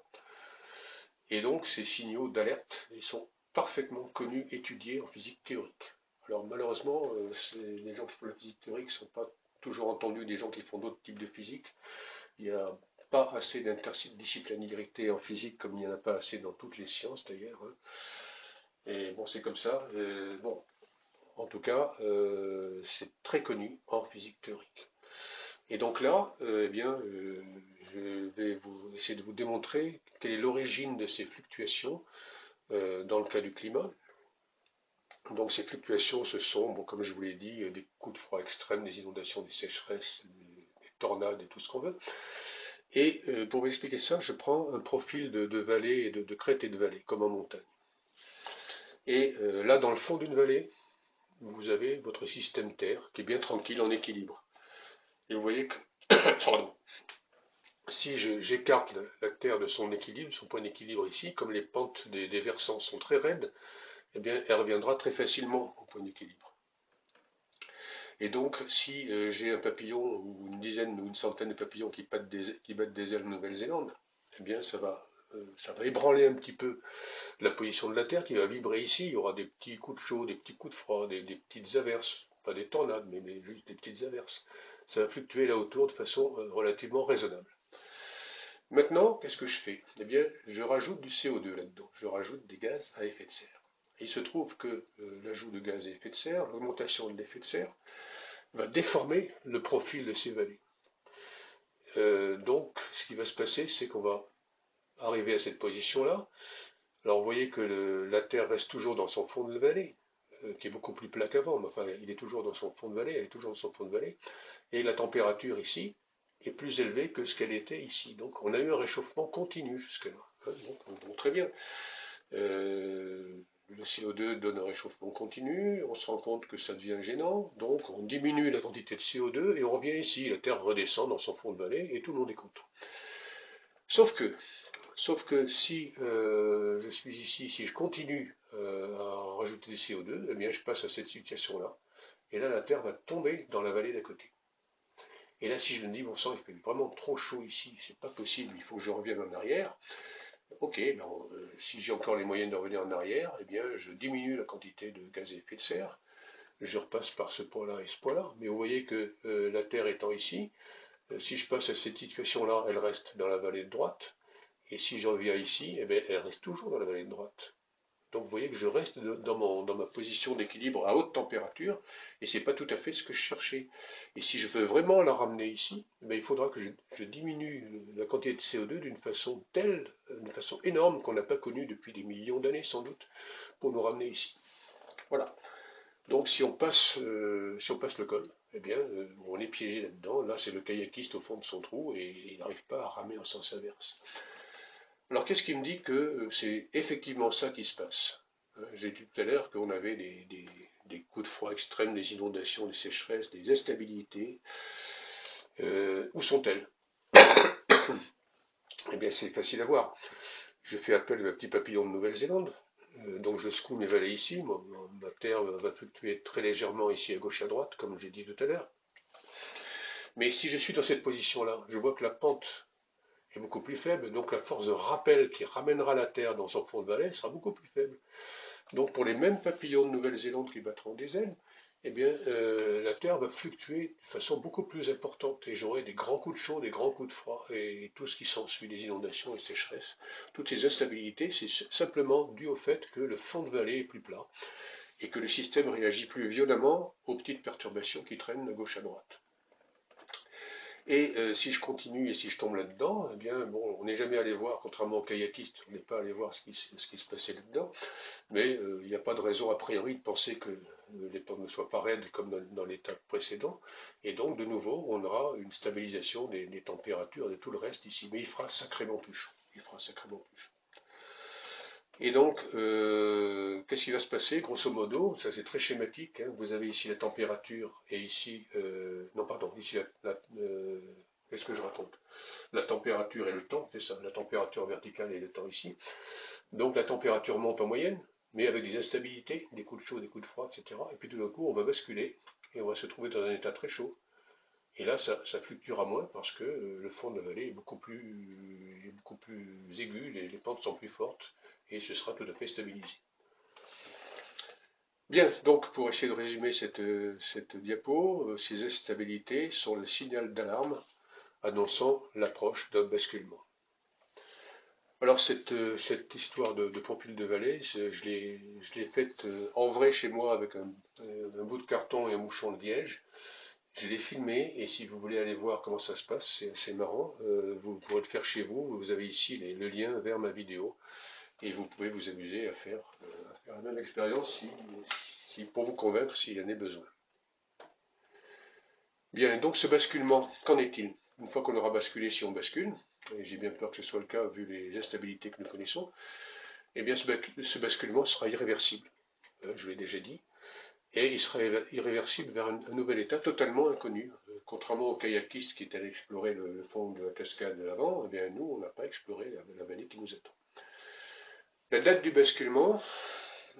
Et donc ces signaux d'alerte, ils sont parfaitement connus, étudiés en physique théorique. Alors malheureusement, les gens qui font la physique théorique ne sont pas toujours entendus des gens qui font d'autres types de physique. Il n'y a pas assez d'interdisciplinarité en physique comme il n'y en a pas assez dans toutes les sciences d'ailleurs. Hein. Et bon, c'est comme ça. Bon, en tout cas, c'est très connu en physique théorique. Et donc là, eh bien, je vais essayer de vous démontrer quelle est l'origine de ces fluctuations dans le cas du climat. Donc ces fluctuations, ce sont, bon, comme je vous l'ai dit, des coups de froid extrêmes, des inondations, des sécheresses, des tornades et tout ce qu'on veut. Et pour vous expliquer ça, je prends un profil de vallée, de crête et de vallée, comme en montagne. Et là, dans le fond d'une vallée, vous avez votre système Terre qui est bien tranquille, en équilibre. Et vous voyez que, pardon, si j'écarte la Terre de son équilibre, son point d'équilibre ici, comme les pentes des versants sont très raides, eh bien, elle reviendra très facilement au point d'équilibre. Et donc, si j'ai un papillon, ou une dizaine ou une centaine de papillons qui battent des ailes en Nouvelle-Zélande, eh bien, ça va ébranler un petit peu la position de la Terre qui va vibrer ici. Il y aura des petits coups de chaud, des petits coups de froid, des petites averses, pas des tornades, mais juste des petites averses. Ça va fluctuer là autour de façon relativement raisonnable. Maintenant, qu'est-ce que je fais? Eh bien, je rajoute du CO2 là-dedans. Je rajoute des gaz à effet de serre. Et il se trouve que l'ajout de gaz à effet de serre, l'augmentation de l'effet de serre, va déformer le profil de ces vallées. Donc, ce qui va se passer, c'est qu'on va arriver à cette position-là. Alors, vous voyez que la Terre reste toujours dans son fond de vallée, qui est beaucoup plus plat qu'avant, mais enfin, il est toujours dans son fond de vallée, elle est toujours dans son fond de vallée, et la température ici est plus élevée que ce qu'elle était ici. Donc, on a eu un réchauffement continu jusque-là. Hein, donc, très bien. Le CO2 donne un réchauffement continu, on se rend compte que ça devient gênant, donc on diminue la quantité de CO2 et on revient ici, la Terre redescend dans son fond de vallée et tout le monde est content. Sauf que si je suis ici, si je continue à rajouter du CO2, eh bien je passe à cette situation-là, et là la Terre va tomber dans la vallée d'à côté. Et là si je me dis, bon sang, il fait vraiment trop chaud ici, c'est pas possible, il faut que je revienne en arrière, ok, ben, si j'ai encore les moyens de revenir en arrière, eh bien, je diminue la quantité de gaz à effet de serre, je repasse par ce point-là et ce point-là, mais vous voyez que la Terre étant ici, si je passe à cette situation-là, elle reste dans la vallée de droite, et si je reviens ici, eh bien, elle reste toujours dans la vallée de droite. Donc vous voyez que je reste dans ma position d'équilibre à haute température, et c'est pas tout à fait ce que je cherchais. Et si je veux vraiment la ramener ici, eh il faudra que je diminue la quantité de CO2 d'une façon telle, d'une façon énorme qu'on n'a pas connue depuis des millions d'années sans doute, pour nous ramener ici. Voilà. Donc si on passe le col, eh bien on est piégé là-dedans. Là c'est le kayakiste au fond de son trou et il n'arrive pas à ramer en sens inverse. Alors qu'est-ce qui me dit que c'est effectivement ça qui se passe? J'ai dit tout à l'heure qu'on avait des coups de froid extrêmes, des inondations, des sécheresses, des instabilités. Où sont-elles? Eh bien c'est facile à voir. Je fais appel à un petit papillon de Nouvelle-Zélande. Donc je secoue mes vallées ici. Ma terre va fluctuer très légèrement ici à gauche à droite, comme j'ai dit tout à l'heure. Mais si je suis dans cette position-là, je vois que la pente est beaucoup plus faible, donc la force de rappel qui ramènera la Terre dans son fond de vallée sera beaucoup plus faible. Donc pour les mêmes papillons de Nouvelle-Zélande qui battront des ailes, eh bien la Terre va fluctuer de façon beaucoup plus importante et j'aurai des grands coups de chaud, des grands coups de froid et tout ce qui s'ensuit, des inondations et sécheresses. Toutes ces instabilités, c'est simplement dû au fait que le fond de vallée est plus plat et que le système réagit plus violemment aux petites perturbations qui traînent de gauche à droite. Et si je continue et si je tombe là-dedans, eh bien, bon, on n'est jamais allé voir, contrairement aux kayakistes, on n'est pas allé voir ce qui se passait là-dedans, mais il n'y a pas de raison a priori de penser que les pentes ne soient pas raides comme dans l'étape précédent, et donc de nouveau, on aura une stabilisation des températures et de tout le reste ici, mais il fera sacrément plus chaud. Il fera sacrément plus chaud. Et donc, qu'est-ce qui va se passer? Grosso modo, ça c'est très schématique, hein. Vous avez ici la température et ici, non pardon, ici qu'est-ce que je raconte? La température et le temps, c'est ça, la température verticale et le temps ici. Donc la température monte en moyenne, mais avec des instabilités, des coups de chaud, des coups de froid, etc. Et puis tout d'un coup, on va basculer et on va se trouver dans un état très chaud. Et là, ça fluctuera moins parce que le fond de la vallée est beaucoup plus aigu, les pentes sont plus fortes et ce sera tout à fait stabilisé. Bien, donc pour essayer de résumer cette diapo, ces instabilités sont le signal d'alarme annonçant l'approche d'un basculement. Alors cette histoire de profil de vallée, je l'ai faite en vrai chez moi avec un bout de carton et un mouchon de liège. Je l'ai filmé et si vous voulez aller voir comment ça se passe, c'est assez marrant. Vous pourrez le faire chez vous. Vous avez ici le lien vers ma vidéo et vous pouvez vous amuser à faire la même expérience pour vous convaincre s'il y en a besoin. Bien, donc ce basculement, qu'en est-il? Une fois qu'on aura basculé, si on bascule, et j'ai bien peur que ce soit le cas vu les instabilités que nous connaissons, eh bien ce basculement sera irréversible. Je l'ai déjà dit. Et il sera irréversible vers un nouvel état totalement inconnu. Contrairement aux kayakistes qui est allé explorer le fond de la cascade de l'avant, eh bien nous, on n'a pas exploré la vallée qui nous attend. La date du basculement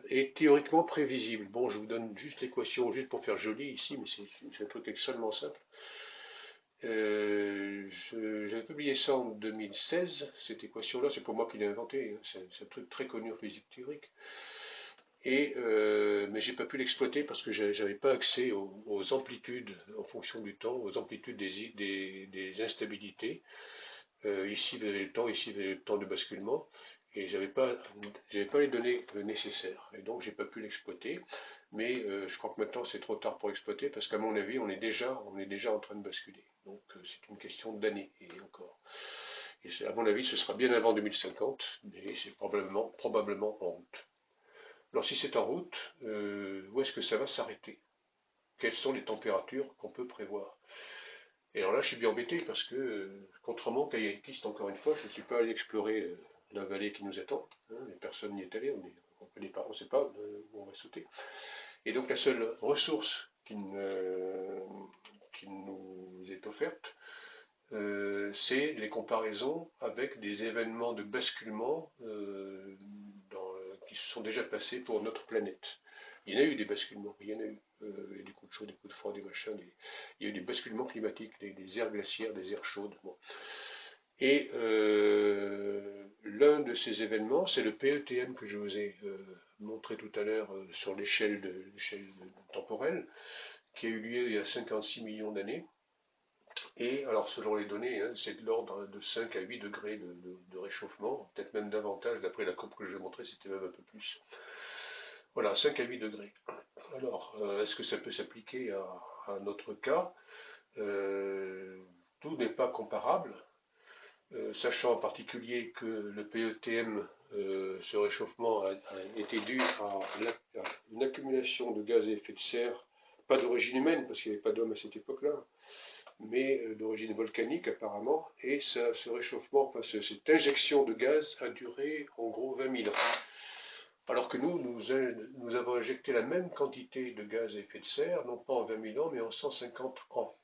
est théoriquement prévisible. Bon, je vous donne juste l'équation, juste pour faire joli ici, mais c'est un truc extrêmement simple. J'avais publié ça en 2016, cette équation-là, c'est pour moi qui l'ai inventée, hein. C'est un truc très connu en physique théorique. Mais j'ai pas pu l'exploiter parce que j'avais pas accès aux amplitudes en fonction du temps, aux amplitudes des instabilités. Ici vous avez le temps, ici vous avez le temps de basculement, et j'avais pas les données nécessaires, et donc j'ai pas pu l'exploiter. Mais je crois que maintenant c'est trop tard pour exploiter parce qu'à mon avis on est déjà en train de basculer. Donc c'est une question d'années et encore. Et à mon avis ce sera bien avant 2050, mais c'est probablement en route. Alors si c'est en route, où est-ce que ça va s'arrêter? Quelles sont les températures qu'on peut prévoir? Et alors là, je suis bien embêté parce que, contrairement aux kayakistes, encore une fois, je ne suis pas allé explorer la vallée qui nous attend. Hein, personne n'y est allé, on ne sait pas où on va sauter. Et donc la seule ressource qui nous est offerte, c'est les comparaisons avec des événements de basculement qui se sont déjà passés pour notre planète. Il y en a eu des basculements, il y en a eu des coups de chaud, des coups de froid, des machins, il y a eu des basculements climatiques, des aires glaciaires, des aires chaudes. Bon. Et l'un de ces événements, c'est le PETM que je vous ai montré tout à l'heure sur l'échelle temporelle, qui a eu lieu il y a 56 millions d'années. Et alors selon les données, hein, c'est de l'ordre de 5 à 8 degrés de réchauffement, peut-être même davantage, d'après la courbe que je vais montrer, c'était même un peu plus. Voilà, 5 à 8 degrés. Alors, est-ce que ça peut s'appliquer à notre cas? Tout n'est pas comparable, sachant en particulier que le PETM, ce réchauffement, a été dû à une accumulation de gaz à effet de serre, pas d'origine humaine, parce qu'il n'y avait pas d'homme à cette époque-là, mais d'origine volcanique apparemment, et ce réchauffement, enfin cette injection de gaz a duré en gros 20 000 ans. Alors que nous avons injecté la même quantité de gaz à effet de serre, non pas en 20 000 ans, mais en 150 ans.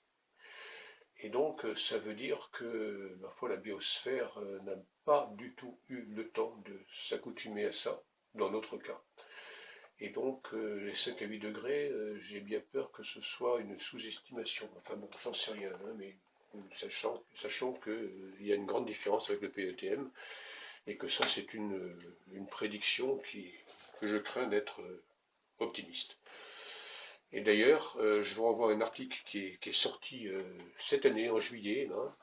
Et donc, ça veut dire que, ma foi, la biosphère n'a pas du tout eu le temps de s'accoutumer à ça, dans notre cas. Et donc, les 5 à 8 degrés, j'ai bien peur que ce soit une sous-estimation. Enfin bon, j'en sais rien, hein, mais sachant qu'il y a une grande différence avec le PETM, et que ça, c'est une prédiction que je crains d'être optimiste. Et d'ailleurs, je vous renvoie à un article qui est sorti cette année, en juillet, là,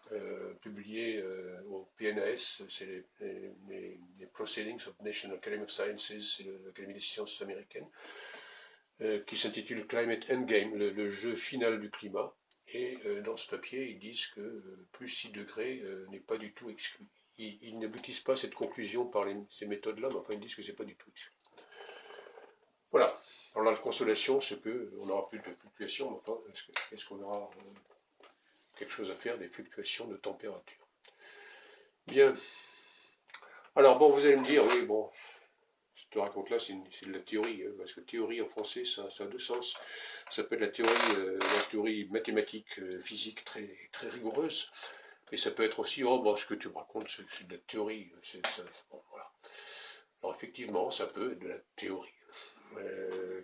publié au PNAS, c'est les Proceedings of National Academy of Sciences, c'est l'Académie des sciences américaines, qui s'intitule Climate Endgame, le jeu final du climat. Et dans ce papier, ils disent que plus 6 degrés n'est pas du tout exclu. Ils n'aboutissent pas à cette conclusion par ces méthodes-là, mais enfin ils disent que c'est pas du tout exclu. Voilà. Alors la consolation, c'est qu'on n'aura plus de fluctuations, mais enfin, est-ce qu'on aura quelque chose à faire des fluctuations de température? Bien. Alors bon, vous allez me dire, oui, bon, je te raconte là, c'est de la théorie, hein, parce que théorie en français, ça a deux sens. Ça peut être la théorie mathématique, physique très, très rigoureuse, et ça peut être aussi, oh, bon, ce que tu me racontes, c'est de la théorie. Bon, voilà. Alors effectivement, ça peut être de la théorie.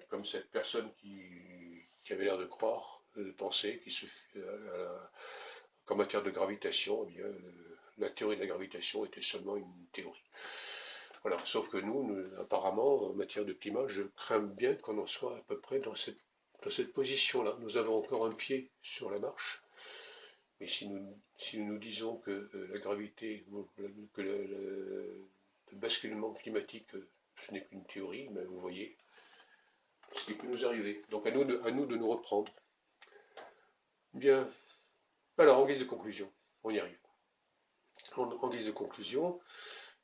Comme cette personne qui avait l'air de croire, de penser, qu'en matière de gravitation, eh bien, la théorie de la gravitation était seulement une théorie. Voilà, sauf que nous, apparemment, en matière de climat, je crains bien qu'on en soit à peu près dans cette position-là. Nous avons encore un pied sur la marche, mais si nous disons que la gravité, que le basculement climatique, ce n'est qu'une théorie, mais vous voyez ce qui peut nous arriver. Donc à nous de nous reprendre. Bien. Alors, en guise de conclusion, on y arrive. En guise de conclusion,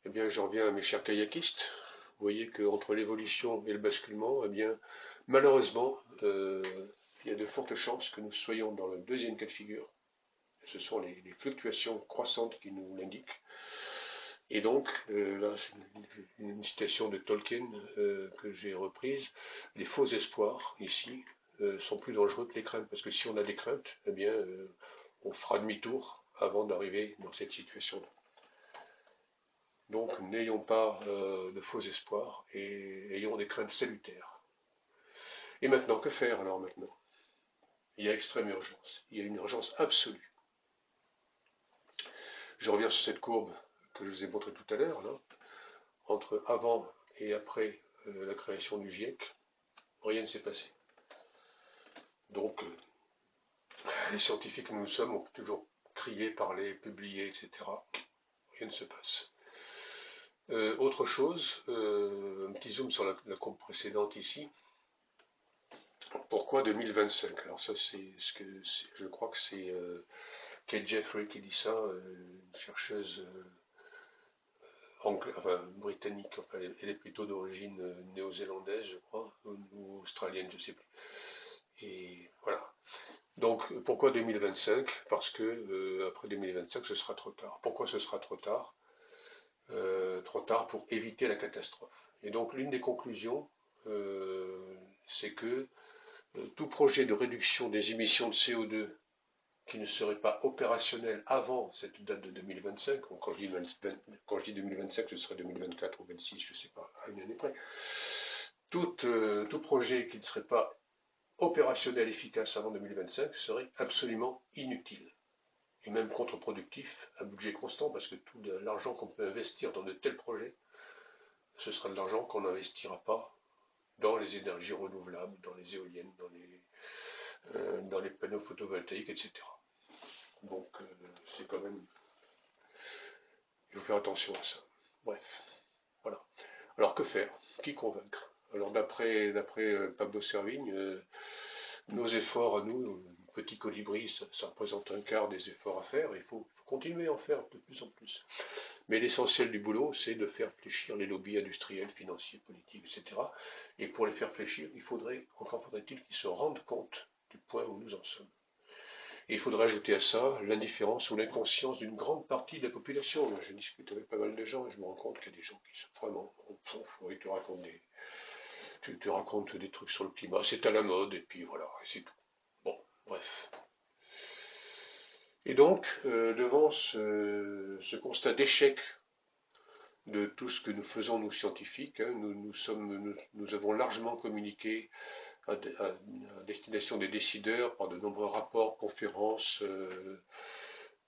eh bien, j'en reviens à mes chers kayakistes. Vous voyez qu'entre l'évolution et le basculement, eh bien, malheureusement, il y a de fortes chances que nous soyons dans le deuxième cas de figure. Ce sont les fluctuations croissantes qui nous l'indiquent. Et donc, là, c'est une citation de Tolkien que j'ai reprise. Les faux espoirs, ici, sont plus dangereux que les craintes. Parce que si on a des craintes, eh bien, on fera demi-tour avant d'arriver dans cette situation-là. Donc, n'ayons pas de faux espoirs et ayons des craintes salutaires. Et maintenant, que faire alors maintenant? Il y a extrême urgence. Il y a une urgence absolue. Je reviens sur cette courbe que je vous ai montrée tout à l'heure, là, entre avant et après la création du GIEC, rien ne s'est passé. Donc, les scientifiques que nous sommes ont toujours crié, parlé, publié, etc. Rien ne se passe. Autre chose, un petit zoom sur la courbe précédente ici. Pourquoi 2025? Alors ça, je crois que c'est Kate Jeffrey qui dit ça, une chercheuse britannique, enfin, elle est plutôt d'origine néo-zélandaise, je crois, ou australienne, je ne sais plus. Et voilà. Donc, pourquoi 2025? Parce que après 2025, ce sera trop tard. Pourquoi ce sera trop tard? Trop tard pour éviter la catastrophe. Et donc, l'une des conclusions, c'est que tout projet de réduction des émissions de CO2 qui ne serait pas opérationnel avant cette date de 2025, quand je dis 2025, ce serait 2024 ou 2026, je ne sais pas, à une année près, tout projet qui ne serait pas opérationnel efficace avant 2025 serait absolument inutile, et même contre-productif à budget constant, parce que tout l'argent qu'on peut investir dans de tels projets, ce sera de l'argent qu'on n'investira pas dans les énergies renouvelables, dans les éoliennes, dans les panneaux photovoltaïques, etc. Donc, c'est quand même... Il faut faire attention à ça. Bref, voilà. Alors, que faire? Qui convaincre? Alors, d'après Pablo Servigne, nos efforts à nous, petits colibris, ça représente un quart des efforts à faire. Il faut continuer à en faire de plus en plus. Mais l'essentiel du boulot, c'est de faire fléchir les lobbies industriels, financiers, politiques, etc. Et pour les faire fléchir, encore faudrait-il qu'ils se rendent compte du point où nous en sommes. Et il faudrait ajouter à ça l'indifférence ou l'inconscience d'une grande partie de la population. Je discute avec pas mal de gens et je me rends compte qu'il y a des gens qui sont vraiment ils te racontent des trucs sur le climat, c'est à la mode, et puis voilà, et c'est tout. Bon, bref. Et donc, devant ce constat d'échec de tout ce que nous faisons, nous scientifiques, hein, nous avons largement communiqué à destination des décideurs par de nombreux rapports, conférences,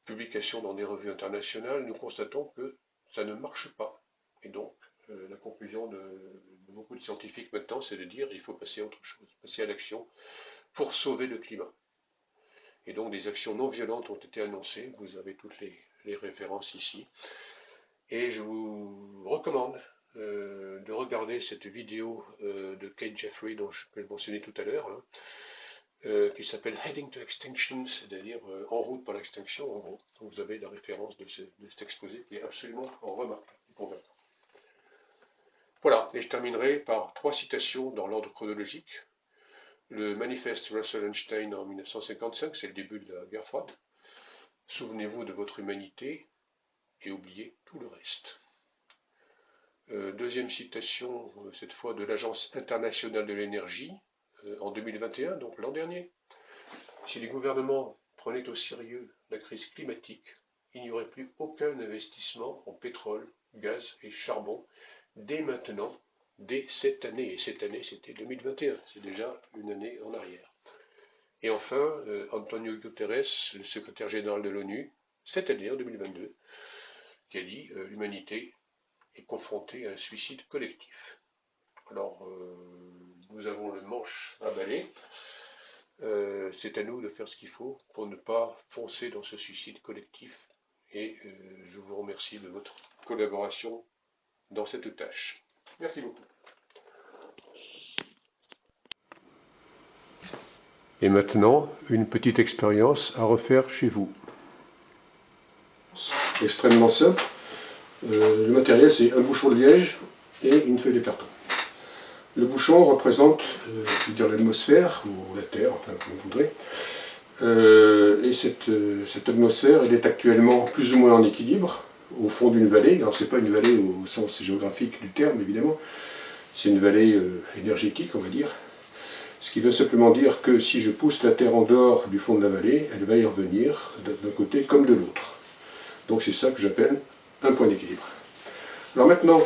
publications dans des revues internationales, nous constatons que ça ne marche pas. Et donc, la conclusion de beaucoup de scientifiques maintenant, c'est de dire qu'il faut passer à autre chose, passer à l'action pour sauver le climat. Et donc, des actions non violentes ont été annoncées, vous avez toutes les références ici. Et je vous recommande de regarder cette vidéo de Kate Jeffrey que je mentionnais tout à l'heure, hein, qui s'appelle Heading to Extinction, c'est-à-dire en route pour l'extinction, en gros. Donc vous avez la référence de cet exposé qui est absolument remarquable et convaincant. Voilà, et je terminerai par 3 citations dans l'ordre chronologique. Le manifeste Russell-Einstein en 1955, c'est le début de la guerre froide. Souvenez-vous de votre humanité et oubliez tout le reste. Deuxième citation, cette fois de l'Agence internationale de l'énergie, en 2021, donc l'an dernier. Si les gouvernements prenaient au sérieux la crise climatique, il n'y aurait plus aucun investissement en pétrole, gaz et charbon dès maintenant, dès cette année. Et cette année, c'était 2021, c'est déjà une année en arrière. Et enfin, Antonio Guterres, le secrétaire général de l'ONU, cette année, en 2022, qui a dit l'humanité est confrontée à un suicide collectif. Alors, nous avons le manche à balai. C'est à nous de faire ce qu'il faut pour ne pas foncer dans ce suicide collectif. Et je vous remercie de votre collaboration dans cette tâche. Merci beaucoup. Et maintenant, une petite expérience à refaire chez vous. Extrêmement simple. Le matériel, c'est un bouchon de liège et une feuille de carton. Le bouchon représente l'atmosphère, ou la Terre, enfin comme vous voudrez. Et cette atmosphère, elle est actuellement plus ou moins en équilibre, au fond d'une vallée. Alors c'est pas une vallée au sens géographique du terme, évidemment. C'est une vallée énergétique, on va dire. Ce qui veut simplement dire que si je pousse la Terre en dehors du fond de la vallée, elle va y revenir d'un côté comme de l'autre. Donc c'est ça que j'appelle un point d'équilibre. Alors maintenant,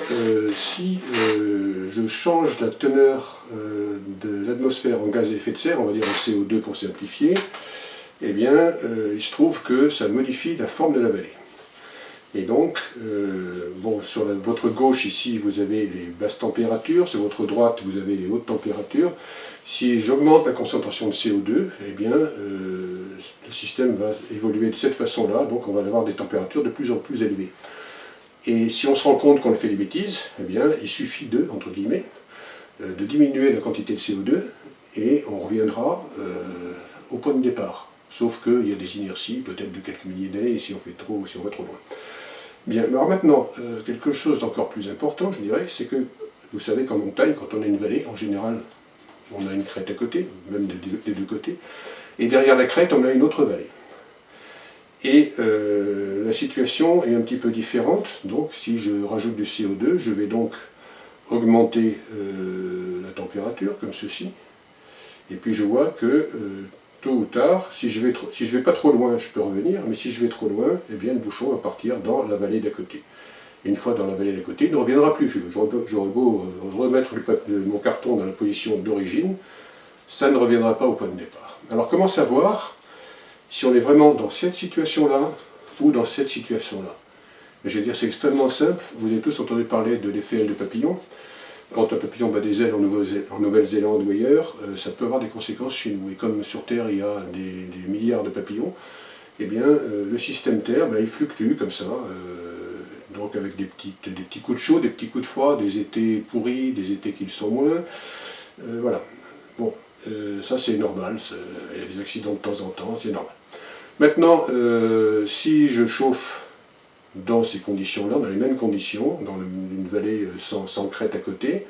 si je change la teneur de l'atmosphère en gaz à effet de serre, on va dire en CO2 pour simplifier, eh bien, il se trouve que ça modifie la forme de la vallée. Et donc, sur votre gauche ici, vous avez les basses températures, sur votre droite, vous avez les hautes températures. Si j'augmente la concentration de CO2, eh bien, le système va évoluer de cette façon-là, donc on va avoir des températures de plus en plus élevées. Et si on se rend compte qu'on a fait des bêtises, eh bien, il suffit entre guillemets, de diminuer la quantité de CO2 et on reviendra au point de départ. Sauf qu'il y a des inerties, peut-être de quelques milliers d'années, si on fait trop ou si on va trop loin. Bien, alors maintenant, quelque chose d'encore plus important, je dirais, c'est que vous savez qu'en montagne, quand on a une vallée, en général, on a une crête à côté, même des deux côtés, et derrière la crête, on a une autre vallée. Et la situation est un petit peu différente, donc si je rajoute du CO2, je vais donc augmenter la température, comme ceci, et puis je vois que tôt ou tard, si je vais pas trop loin, je peux revenir, mais si je vais trop loin, eh bien le bouchon va partir dans la vallée d'à côté. Et une fois dans la vallée d'à côté, il ne reviendra plus. J'aurai beau remettre mon carton dans la position d'origine, ça ne reviendra pas au point de départ. Alors comment savoir si on est vraiment dans cette situation-là ou dans cette situation-là? Je vais dire, c'est extrêmement simple. Vous avez tous entendu parler de l'effet aile de papillon. Quand un papillon bat des ailes en Nouvelle-Zélande ou ailleurs, ça peut avoir des conséquences chez nous. Et comme sur Terre, il y a des milliards de papillons, eh bien, le système Terre, il fluctue comme ça, donc avec des petits coups de chaud, des petits coups de froid, des étés pourris, des étés qui le sont moins. Voilà. Bon, ça c'est normal, il y a des accidents de temps en temps, c'est normal. Maintenant, si je chauffe dans ces conditions-là, dans les mêmes conditions, dans une vallée sans crête à côté,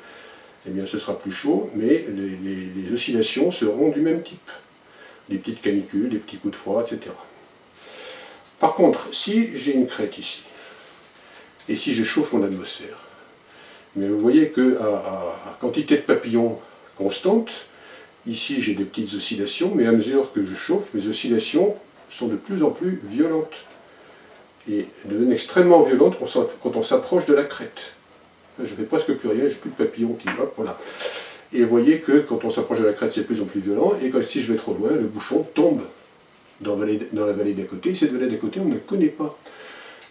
eh bien ce sera plus chaud, mais les oscillations seront du même type. Des petites canicules, des petits coups de froid, etc. Par contre, si j'ai une crête ici, et si je chauffe mon atmosphère, mais vous voyez qu'à quantité de papillons constante, ici j'ai des petites oscillations, mais à mesure que je chauffe, mes oscillations sont de plus en plus violentes. Et deviennent extrêmement violentes quand on s'approche de la crête. Je ne fais presque plus rien, je n'ai plus de papillons qui hop, voilà. Et vous voyez que quand on s'approche de la crête, c'est de plus en plus violent, et si je vais trop loin, le bouchon tombe dans la vallée d'à côté. Cette vallée d'à côté, on ne la connaît pas.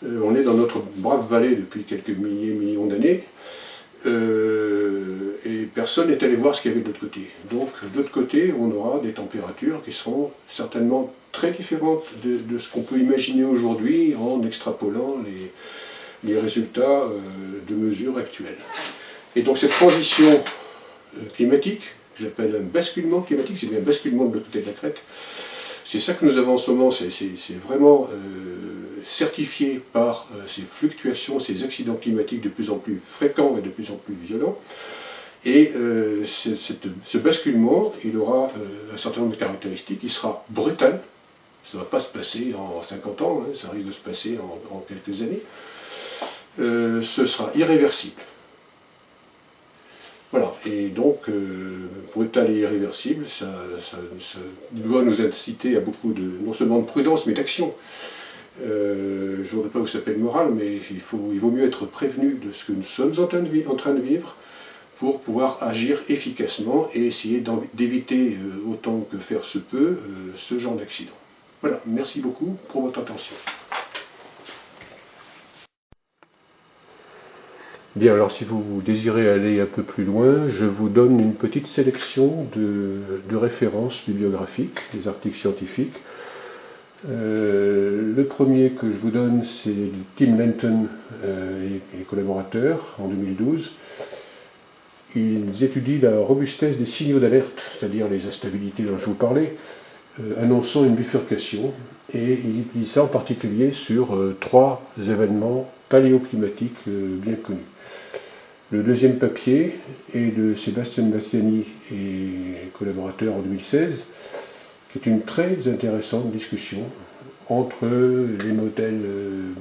On est dans notre brave vallée depuis quelques millions d'années, et personne n'est allé voir ce qu'il y avait de l'autre côté. Donc de l'autre côté, on aura des températures qui seront certainement très différentes de ce qu'on peut imaginer aujourd'hui en extrapolant les résultats de mesures actuelles. Et donc cette transition climatique, que j'appelle un basculement climatique, c'est bien un basculement de l'autre côté de la crête, c'est ça que nous avons en ce moment, c'est vraiment certifié par ces fluctuations, ces accidents climatiques de plus en plus fréquents et de plus en plus violents. Et ce basculement, il aura un certain nombre de caractéristiques, il sera brutal, ça ne va pas se passer en 50 ans, hein, ça risque de se passer en quelques années, ce sera irréversible. Voilà, et donc brutal et irréversible, ça doit nous inciter à beaucoup de, non seulement de prudence, mais d'action. Je ne voudrais pas vous s'appeler morale, mais il vaut mieux être prévenu de ce que nous sommes en train de vivre pour pouvoir agir efficacement et essayer d'éviter autant que faire se peut ce genre d'accident. Voilà, merci beaucoup pour votre attention. Bien, alors si vous désirez aller un peu plus loin, je vous donne une petite sélection de références bibliographiques, des articles scientifiques. Le premier que je vous donne, c'est Tim Lenton et collaborateurs, en 2012. Ils étudient la robustesse des signaux d'alerte, c'est-à-dire les instabilités dont je vous parlais, annonçant une bifurcation, et ils utilisent ça en particulier sur 3 événements paléoclimatiques bien connus. Le deuxième papier est de Sébastien Bastiani et collaborateurs en 2016, qui est une très intéressante discussion entre les modèles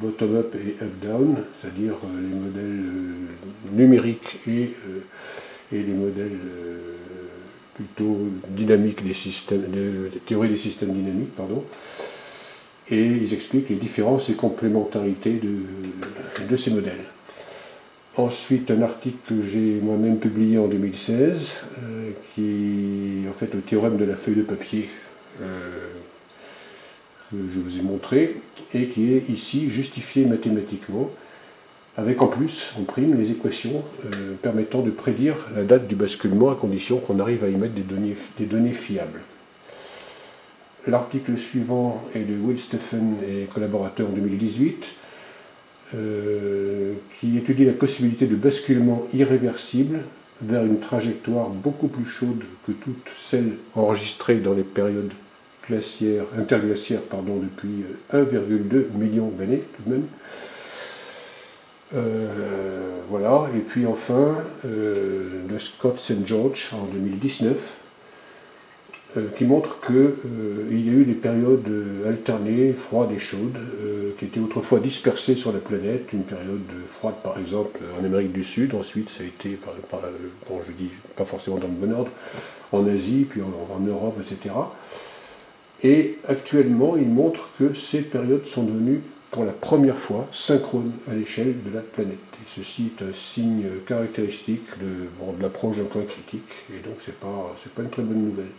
bottom-up et up-down, c'est-à-dire les modèles numériques et les modèles plutôt dynamiques des systèmes, de théorie des systèmes dynamiques, pardon. Et ils expliquent les différences et complémentarités de ces modèles. Ensuite, un article que j'ai moi-même publié en 2016, qui est en fait le théorème de la feuille de papier que je vous ai montré, et qui est ici justifié mathématiquement, avec en plus, en prime, les équations permettant de prédire la date du basculement à condition qu'on arrive à y mettre des données fiables. L'article suivant est de Will Stephen et collaborateurs en 2018, qui étudie la possibilité de basculement irréversible vers une trajectoire beaucoup plus chaude que toutes celles enregistrées dans les périodes interglaciaires depuis 1,2 million d'années tout de même. Voilà, et puis enfin de Scott St. George en 2019, qui montre qu'il y a eu des périodes alternées, froides et chaudes, qui étaient autrefois dispersées sur la planète. Une période froide, par exemple, en Amérique du Sud, ensuite ça a été, bon, je dis pas forcément dans le bon ordre, en Asie, puis en Europe, etc. Et actuellement, il montre que ces périodes sont devenues, pour la première fois, synchrones à l'échelle de la planète. Et ceci est un signe caractéristique de l'approche d'un point critique, et donc c'est pas une très bonne nouvelle.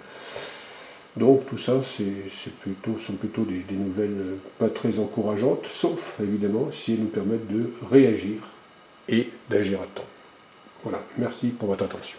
Donc tout ça, sont plutôt des nouvelles pas très encourageantes, sauf évidemment si elles nous permettent de réagir et d'agir à temps. Voilà, merci pour votre attention.